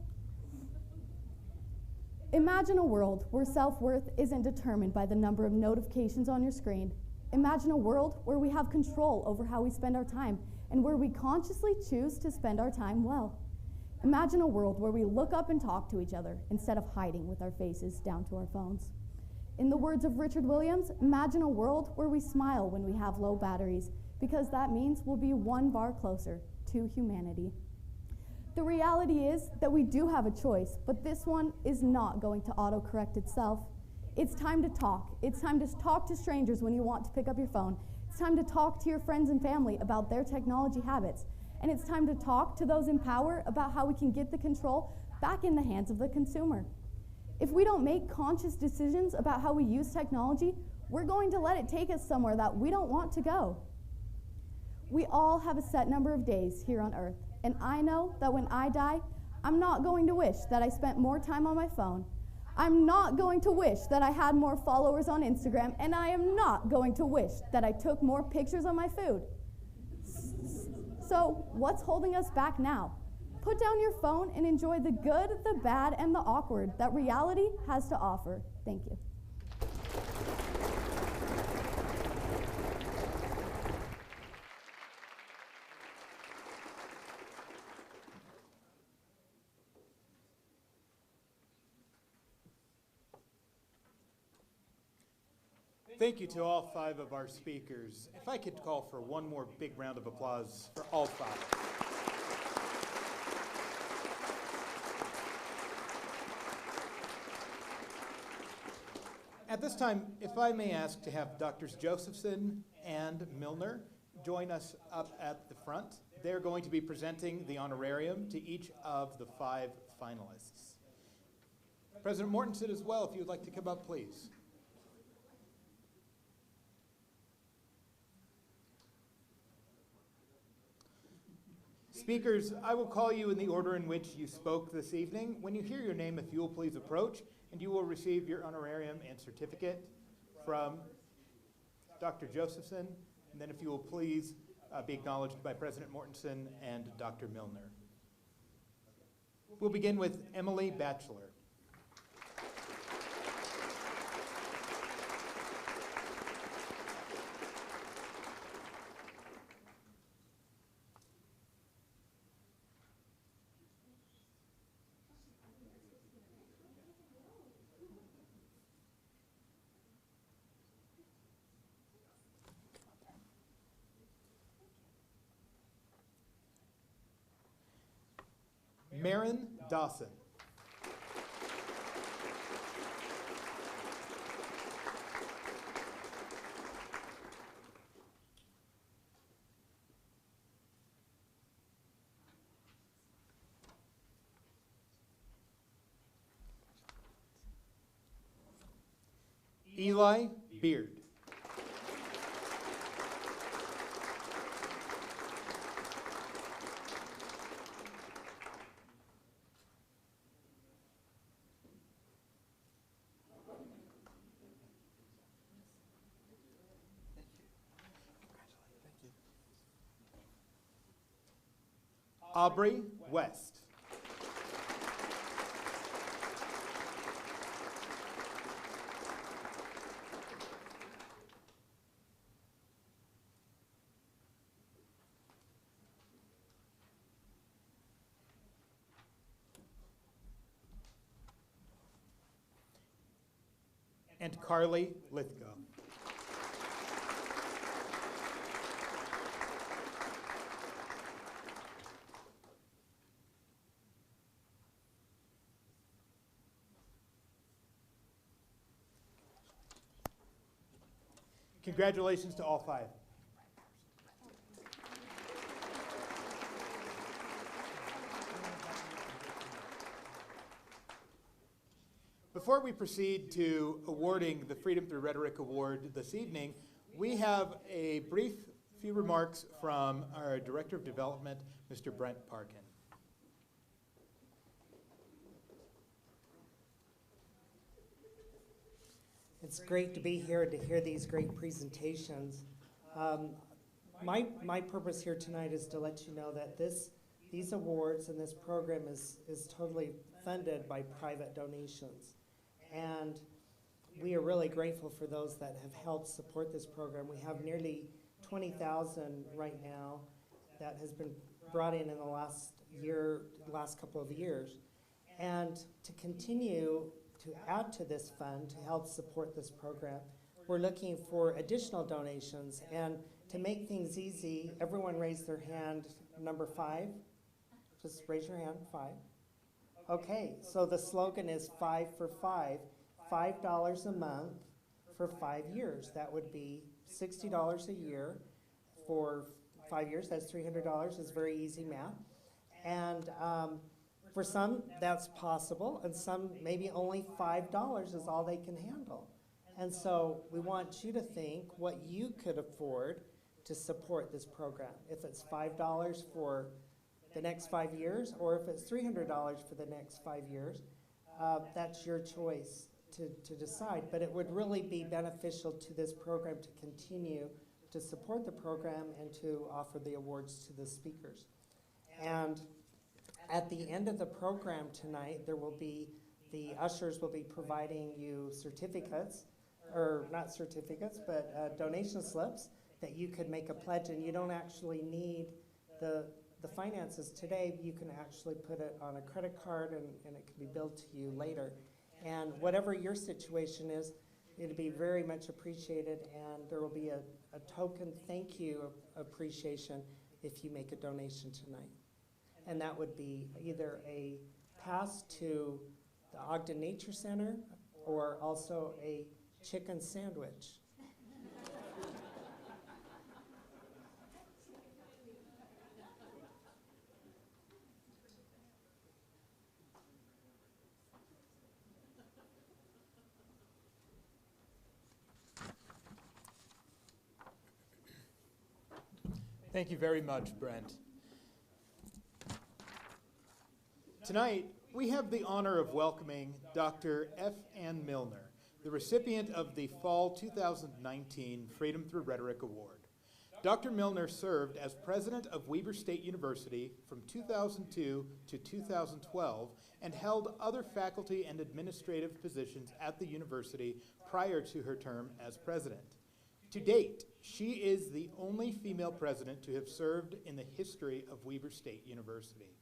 F: Imagine a world where self-worth isn't determined by the number of notifications on your screen. Imagine a world where we have control over how we spend our time and where we consciously choose to spend our time well. Imagine a world where we look up and talk to each other instead of hiding with our faces down to our phones. In the words of Richard Williams, imagine a world where we smile when we have low batteries, because that means we'll be one bar closer to humanity. The reality is that we do have a choice, but this one is not going to autocorrect itself. It's time to talk. It's time to talk to strangers when you want to pick up your phone. It's time to talk to your friends and family about their technology habits. And it's time to talk to those in power about how we can get the control back in the hands of the consumer. If we don't make conscious decisions about how we use technology, we're going to let it take us somewhere that we don't want to go. We all have a set number of days here on Earth, and I know that when I die, I'm not going to wish that I spent more time on my phone. I'm not going to wish that I had more followers on Instagram, and I am not going to wish that I took more pictures of my food. So, what's holding us back now? Put down your phone and enjoy the good, the bad, and the awkward that reality has to offer. Thank you.
A: Thank you to all 5 of our speakers. If I could call for one more big round of applause for all 5. At this time, if I may ask to have Drs. Josephson and Milner join us up at the front. They're going to be presenting the honorarium to each of the 5 finalists. President Mortensen as well, if you would like to come up, please. Speakers, I will call you in the order in which you spoke this evening. When you hear your name, if you will please approach, and you will receive your honorarium and certificate from Dr. Josephson, and then if you will please be acknowledged by President Mortensen and Dr. Milner. We'll begin with Emily Batchelor. Marin Dawson. Eli Beard. Aubrey West. And Carly Lithgow. Congratulations to all 5. Before we proceed to awarding the Freedom Through Rhetoric Award this evening, we have a brief few remarks from our Director of Development, Mr. Brent Parkin.
G: It's great to be here to hear these great presentations. My purpose here tonight is to let you know that these awards and this program is totally funded by private donations. And we are really grateful for those that have helped support this program. We have nearly 20,000 right now that has been brought in the last couple of years. And to continue add to this fund to help support this program. We're looking for additional donations, and to make things easy, everyone raise their hand, number 5. Just raise your hand, 5. Okay, so the slogan is 5 for 5, $5 a month for 5 years. That would be $60 a year for 5 years. That's $300. It's very easy math. And for some, that's possible, and some maybe only $5 is all they can handle. And so we want you to think what you could afford to support this program. If it's $5 for the next 5 years, or if it's $300 for the next 5 years, that's your choice to decide. But it would really be beneficial to this program to continue to support the program and to offer the awards to the speakers. And at the end of the program tonight, there will be, the ushers will be providing you certificates, or not certificates, but donation slips that you could make a pledge, and you don't actually need the finances today. You can actually put it on a credit card, and it can be billed to you later. And whatever your situation is, it'd be very much appreciated, and there will be a token thank you appreciation if you make a donation tonight. And that would be either a pass to the Ogden Nature Center or also a chicken sandwich.
A: Thank you very much, Brent. Tonight, we have the honor of welcoming Dr. F. Ann Milner, the recipient of the Fall 2019 Freedom Through Rhetoric Award. Dr. Milner served as president of Weber State University from 2002 to 2012 and held other faculty and administrative positions at the university prior to her term as president. To date, she is the only female president to have served in the history of Weber State University.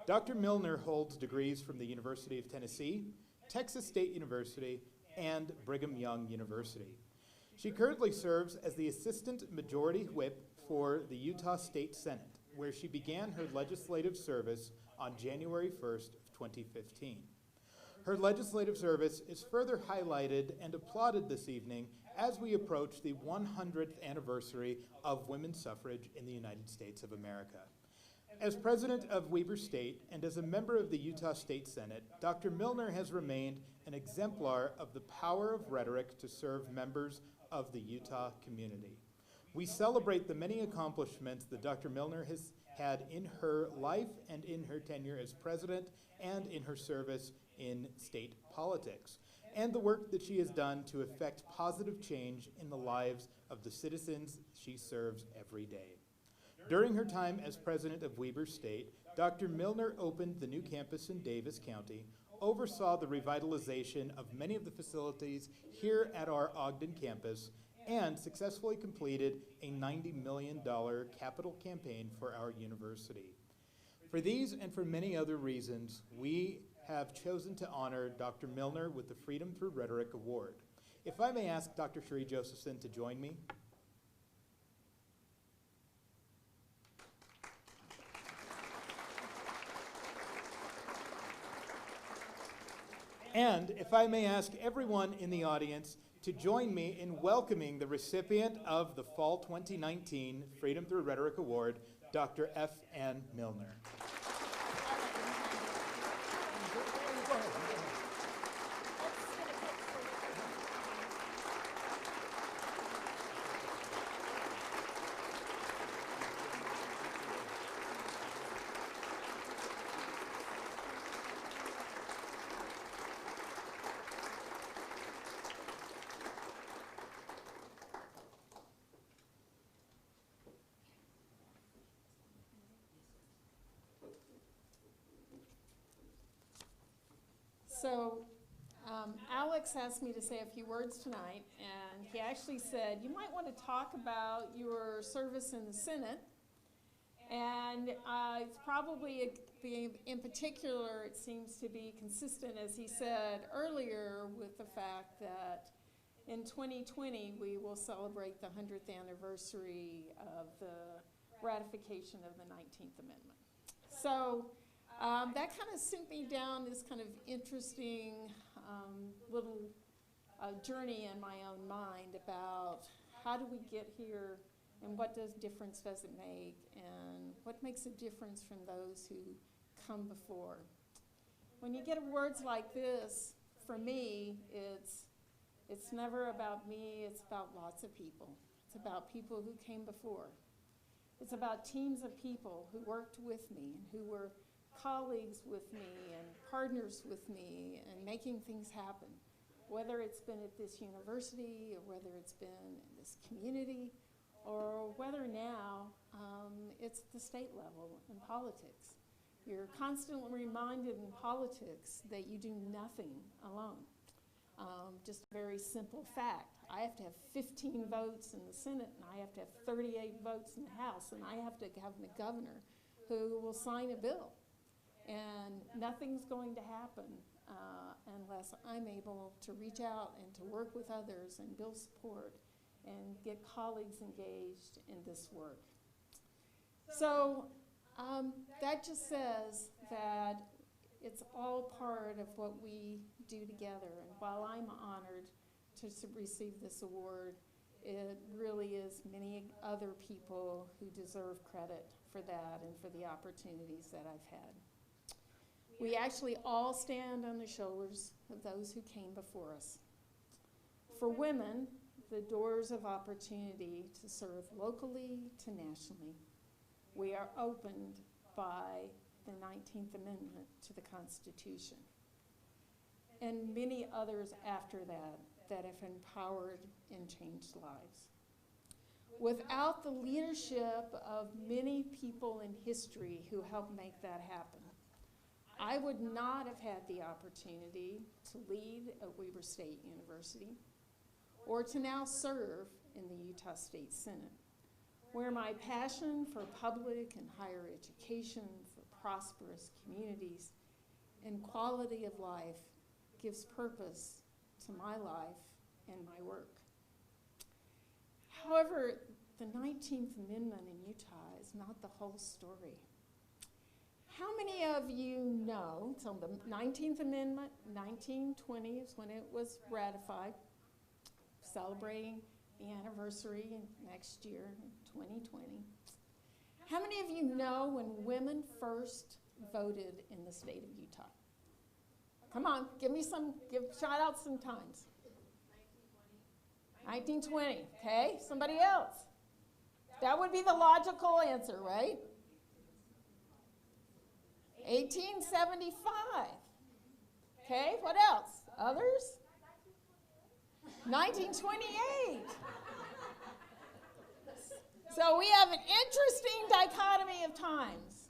A: Dr. Milner holds degrees from the University of Tennessee, Texas State University, and Brigham Young University. She currently serves as the Assistant Majority Whip for the Utah State Senate, where she began her legislative service on January 1st of 2015. Her legislative service is further highlighted and applauded this evening as we approach the 100th anniversary of women's suffrage in the United States of America. As president of Weber State and as a member of the Utah State Senate, Dr. Milner has remained an exemplar of the power of rhetoric to serve members of the Utah community. We celebrate the many accomplishments that Dr. Milner has had in her life and in her tenure as president and in her service in state politics, and the work that she has done to effect positive change in the lives of the citizens she serves every day. During her time as president of Weber State, Dr. Milner opened the new campus in Davis County, oversaw the revitalization of many of the facilities here at our Ogden campus, and successfully completed a $90 million capital campaign for our university. For these and for many other reasons, we have chosen to honor Dr. Milner with the Freedom Through Rhetoric Award. If I may ask Dr. Cherie Josephson to join me. And if I may ask everyone in the audience to join me in welcoming the recipient of the Fall 2019 Freedom Through Rhetoric Award, Dr. F. Ann Milner.
C: So Alex asked me to say a few words tonight, and he actually said, you might want to talk about your service in the Senate
H: And it's probably, in particular, it seems to be consistent, as he said earlier, with the fact that in 2020 we will celebrate the 100th anniversary of the ratification of the 19th Amendment. So that kind of sent me down this kind of interesting little journey in my own mind about how do we get here, and what difference does it make, and what makes a difference from those who come before. When you get words like this, for me, it's never about me, it's about lots of people. It's about people who came before. It's about teams of people who worked with me and who were colleagues with me and partners with me and making things happen, whether it's been at this university or whether it's been in this community or whether now it's the state level in politics. You're constantly reminded in politics that you do nothing alone. Just a very simple fact. I have to have 15 votes in the Senate, and I have to have 38 votes in the House, and I have to have the governor who will sign a bill. And nothing's going to happen unless I'm able to reach out and to work with others and build support and get colleagues engaged in this work. So that just says that it's all part of what we do together. And while I'm honored to receive this award, it really is many other people who deserve credit for that and for the opportunities that I've had. We actually all stand on the shoulders of those who came before us. For women, the doors of opportunity to serve locally to nationally, we are opened by the 19th Amendment to the Constitution, and many others after that that have empowered and changed lives. Without the leadership of many people in history who helped make that happen, I would not have had the opportunity to lead at Weber State University or to now serve in the Utah State Senate, where my passion for public and higher education, for prosperous communities, and quality of life gives purpose to my life and my work. However, the 19th Amendment in Utah is not the whole story. How many of you know, so the 19th Amendment, 1920 is when it was ratified, celebrating the anniversary next year, 2020. How many of you know when women first voted in the state of Utah? Come on, shout out some times. 1920, okay? Somebody else. That would be the logical answer, right? 1875. Okay, what else? Others? 1928. So we have an interesting dichotomy of times.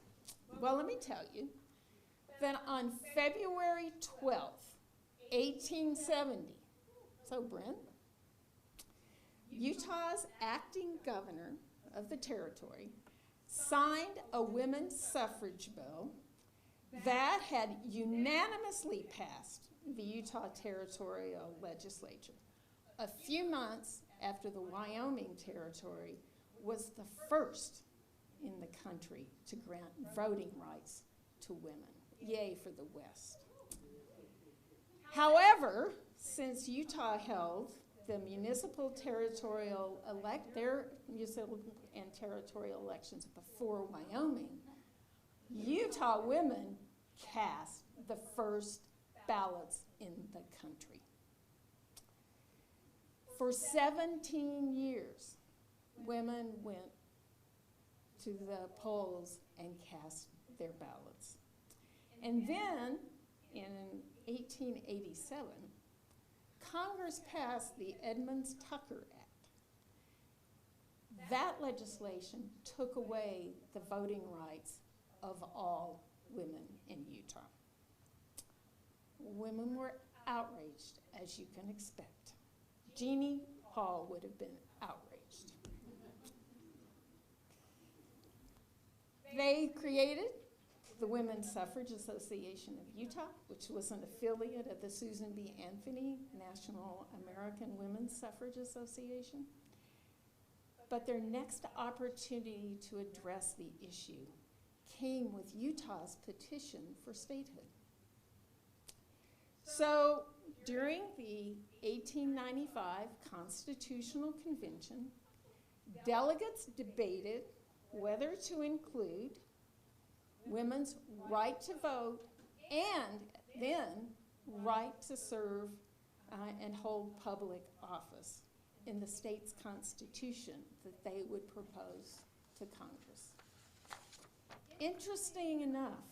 H: Well, let me tell you that on February 12th, 1870, so Brent, Utah's acting governor of the territory signed a women's suffrage bill that had unanimously passed the Utah Territorial Legislature a few months after the Wyoming Territory was the first in the country to grant voting rights to women. Yay for the West. However, since Utah held the municipal and territorial elections before Wyoming, Utah women cast the first ballots in the country. For 17 years, women went to the polls and cast their ballots. And then, in 1887, Congress passed the Edmunds-Tucker Act. That legislation took away the voting rights of all women in Utah. Women were outraged, as you can expect. Jeannie Hall would have been outraged. They created the Women's Suffrage Association of Utah, which was an affiliate of the Susan B. Anthony National American Women's Suffrage Association. But their next opportunity to address the issue came with Utah's petition for statehood. So during the 1895 Constitutional Convention, delegates debated whether to include women's right to vote and then right to serve and hold public office in the state's constitution that they would propose to Congress. Interesting enough,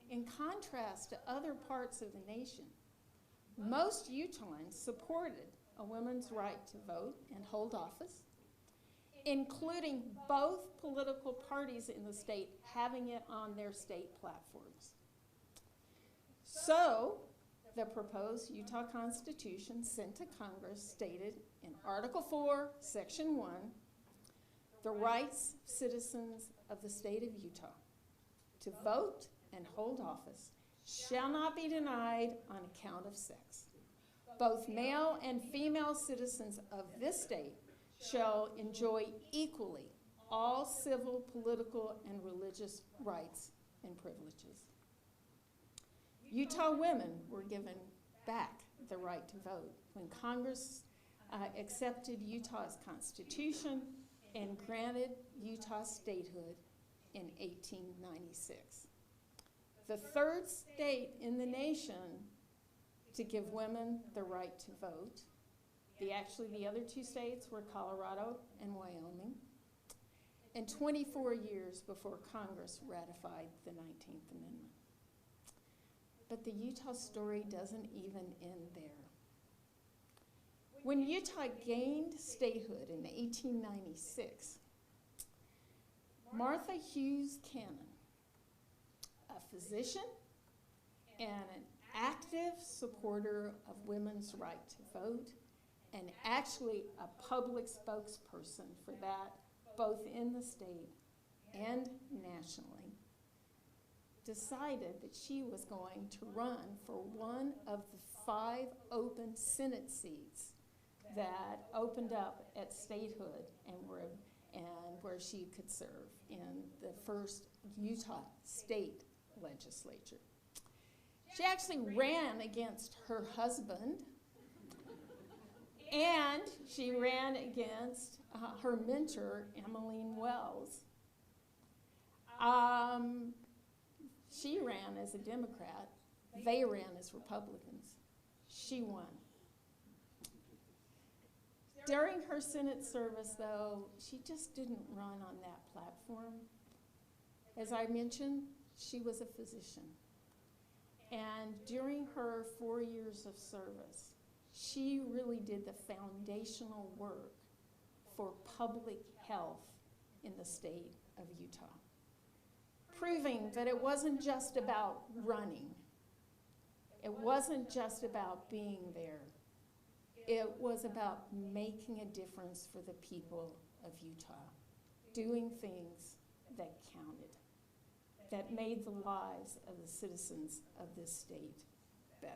H: in contrast to other parts of the nation, most Utahns supported a woman's right to vote and hold office, including both political parties in the state having it on their state platforms. So, the proposed Utah Constitution sent to Congress stated in Article 4, Section 1, the rights of citizens of the state of Utah to vote and hold office shall not be denied on account of sex. Both male and female citizens of this state shall enjoy equally all civil, political, and religious rights and privileges. Utah women were given back the right to vote when Congress accepted Utah's constitution and granted Utah statehood in 1896. The third state in the nation to give women the right to vote. The other two states were Colorado and Wyoming, and 24 years before Congress ratified the 19th Amendment. But the Utah story doesn't even end there. When Utah gained statehood in 1896, Martha Hughes Cannon, a physician and an active supporter of women's right to vote, and actually a public spokesperson for that, both in the state and nationally, decided that she was going to run for one of the 5 open Senate seats that opened up at statehood and where she could serve in the first Utah state legislature. She actually ran against her husband, and she ran against her mentor, Emmeline Wells. She ran as a Democrat. They ran as Republicans. She won. During her Senate service, though, she just didn't run on that platform. As I mentioned, she was a physician. And during her 4 years of service, she really did the foundational work for public health in the state of Utah, proving that it wasn't just about running. It wasn't just about being there. It was about making a difference for the people of Utah, doing things that counted, that made the lives of the citizens of this state better.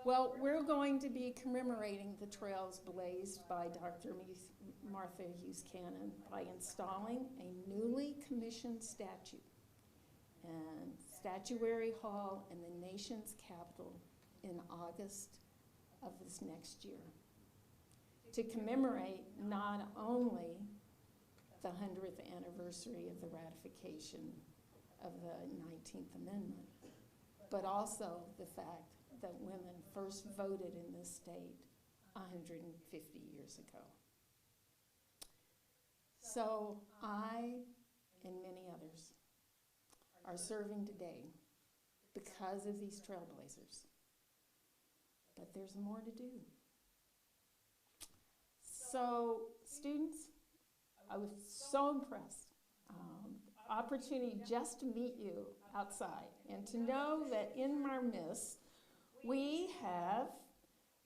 H: Well, we're going to be commemorating the trails blazed by Dr. Martha Hughes Cannon by installing a newly commissioned statue in Statuary Hall in the nation's capital in August of this next year to commemorate not only the 100th anniversary of the ratification of the 19th Amendment, but also the fact that women first voted in this state 150 years ago. So I and many others are serving today because of these trailblazers. But there's more to do. So students, I was so impressed. Opportunity just to meet you outside and to know that in our midst we have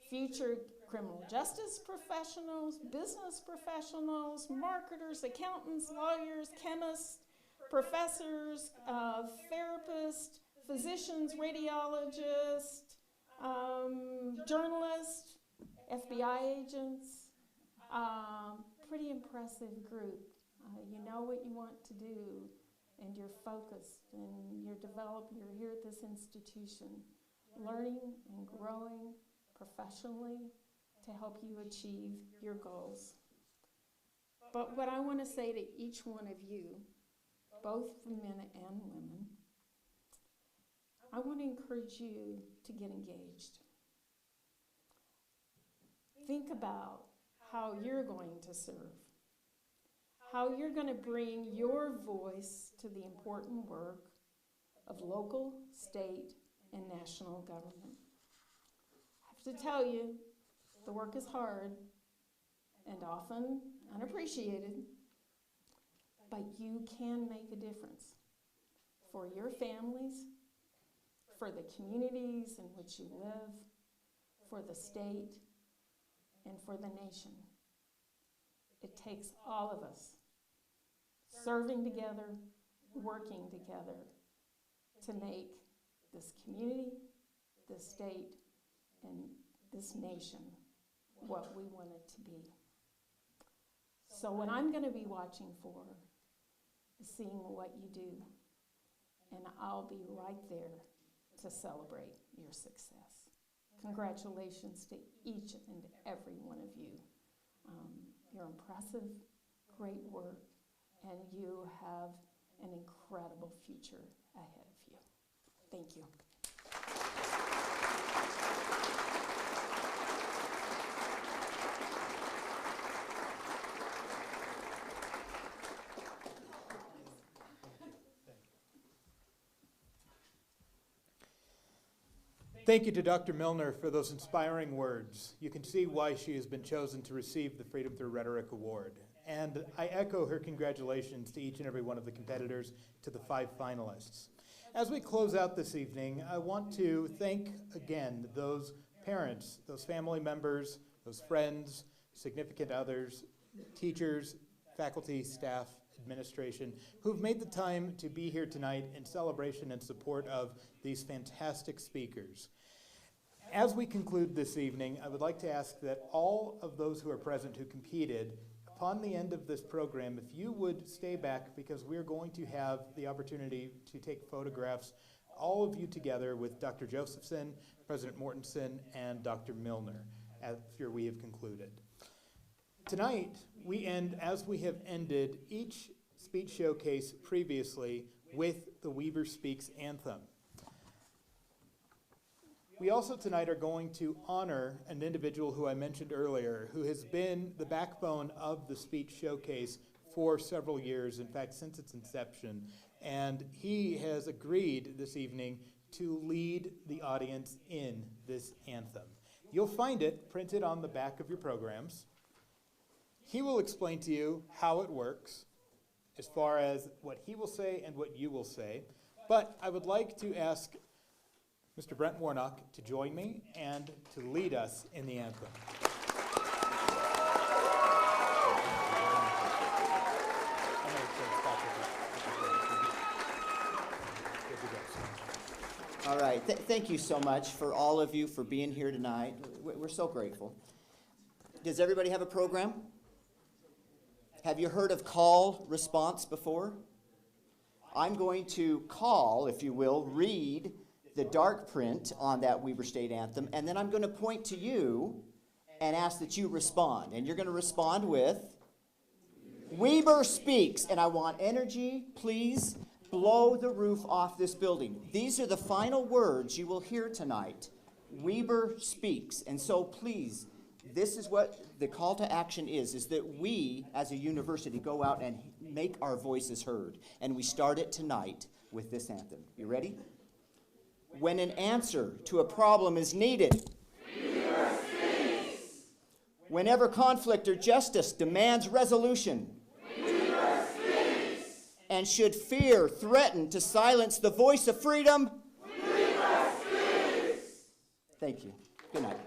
H: future criminal justice professionals, business professionals, marketers, accountants, lawyers, chemists, professors, therapists, physicians, radiologists, journalists, FBI agents. Pretty impressive group. You know what you want to do, and you're focused, and you're here at this institution, learning and growing professionally to help you achieve your goals. But what I want to say to each one of you, both men and women, I want to encourage you to get engaged. Think about how you're going to serve, how you're going to bring your voice to the important work of local, state, and national government. I have to tell you, the work is hard and often unappreciated, but you can make a difference for your families, for the communities in which you live, for the state, and for the nation. It takes all of us serving together, working together to make this community, this state, and this nation what we want it to be. So what I'm going to be watching for is seeing what you do, and I'll be right there to celebrate your success. Congratulations to each and every one of you. You're impressive, great work, and you have an incredible future ahead of you. Thank you.
A: Thank you to Dr. Milner for those inspiring words. You can see why she has been chosen to receive the Freedom Through Rhetoric Award. And I echo her congratulations to each and every one of the competitors, to the 5 finalists. As we close out this evening, I want to thank again those parents, those family members, those friends, significant others, teachers, faculty, staff, administration, who've made the time to be here tonight in celebration and support of these fantastic speakers. As we conclude this evening, I would like to ask that all of those who are present who competed, upon the end of this program, if you would stay back, because we're going to have the opportunity to take photographs, all of you together with Dr. Josephson, President Mortensen, and Dr. Milner, after we have concluded. Tonight, we end, as we have ended each speech showcase previously, with the Weber Speaks anthem. We also tonight are going to honor an individual who I mentioned earlier, who has been the backbone of the speech showcase for several years, in fact, since its inception. And he has agreed this evening to lead the audience in this anthem. You'll find it printed on the back of your programs. He will explain to you how it works, as far as what he will say and what you will say. But I would like to ask Mr. Brent Warnock to join me and to lead us in the anthem.
I: All right. Thank you so much for all of you for being here tonight. We're so grateful. Does everybody have a program? Have you heard of call response before? I'm going to call, if you will, read the dark print on that Weber State Anthem, and then I'm going to point to you and ask that you respond. And you're going to respond with Weber Speaks. And I want energy. Please blow the roof off this building. These are the final words you will hear tonight. Weber Speaks. And so please, this is what the call to action is that we as a university go out and make our voices heard. And we start it tonight with this anthem. You ready? When an answer to a problem is needed,
J: Weber speaks.
I: Whenever conflict or justice demands resolution,
J: Weber speaks.
I: And should fear threaten to silence the voice of freedom,
J: Weber speaks.
I: Thank you. Good night.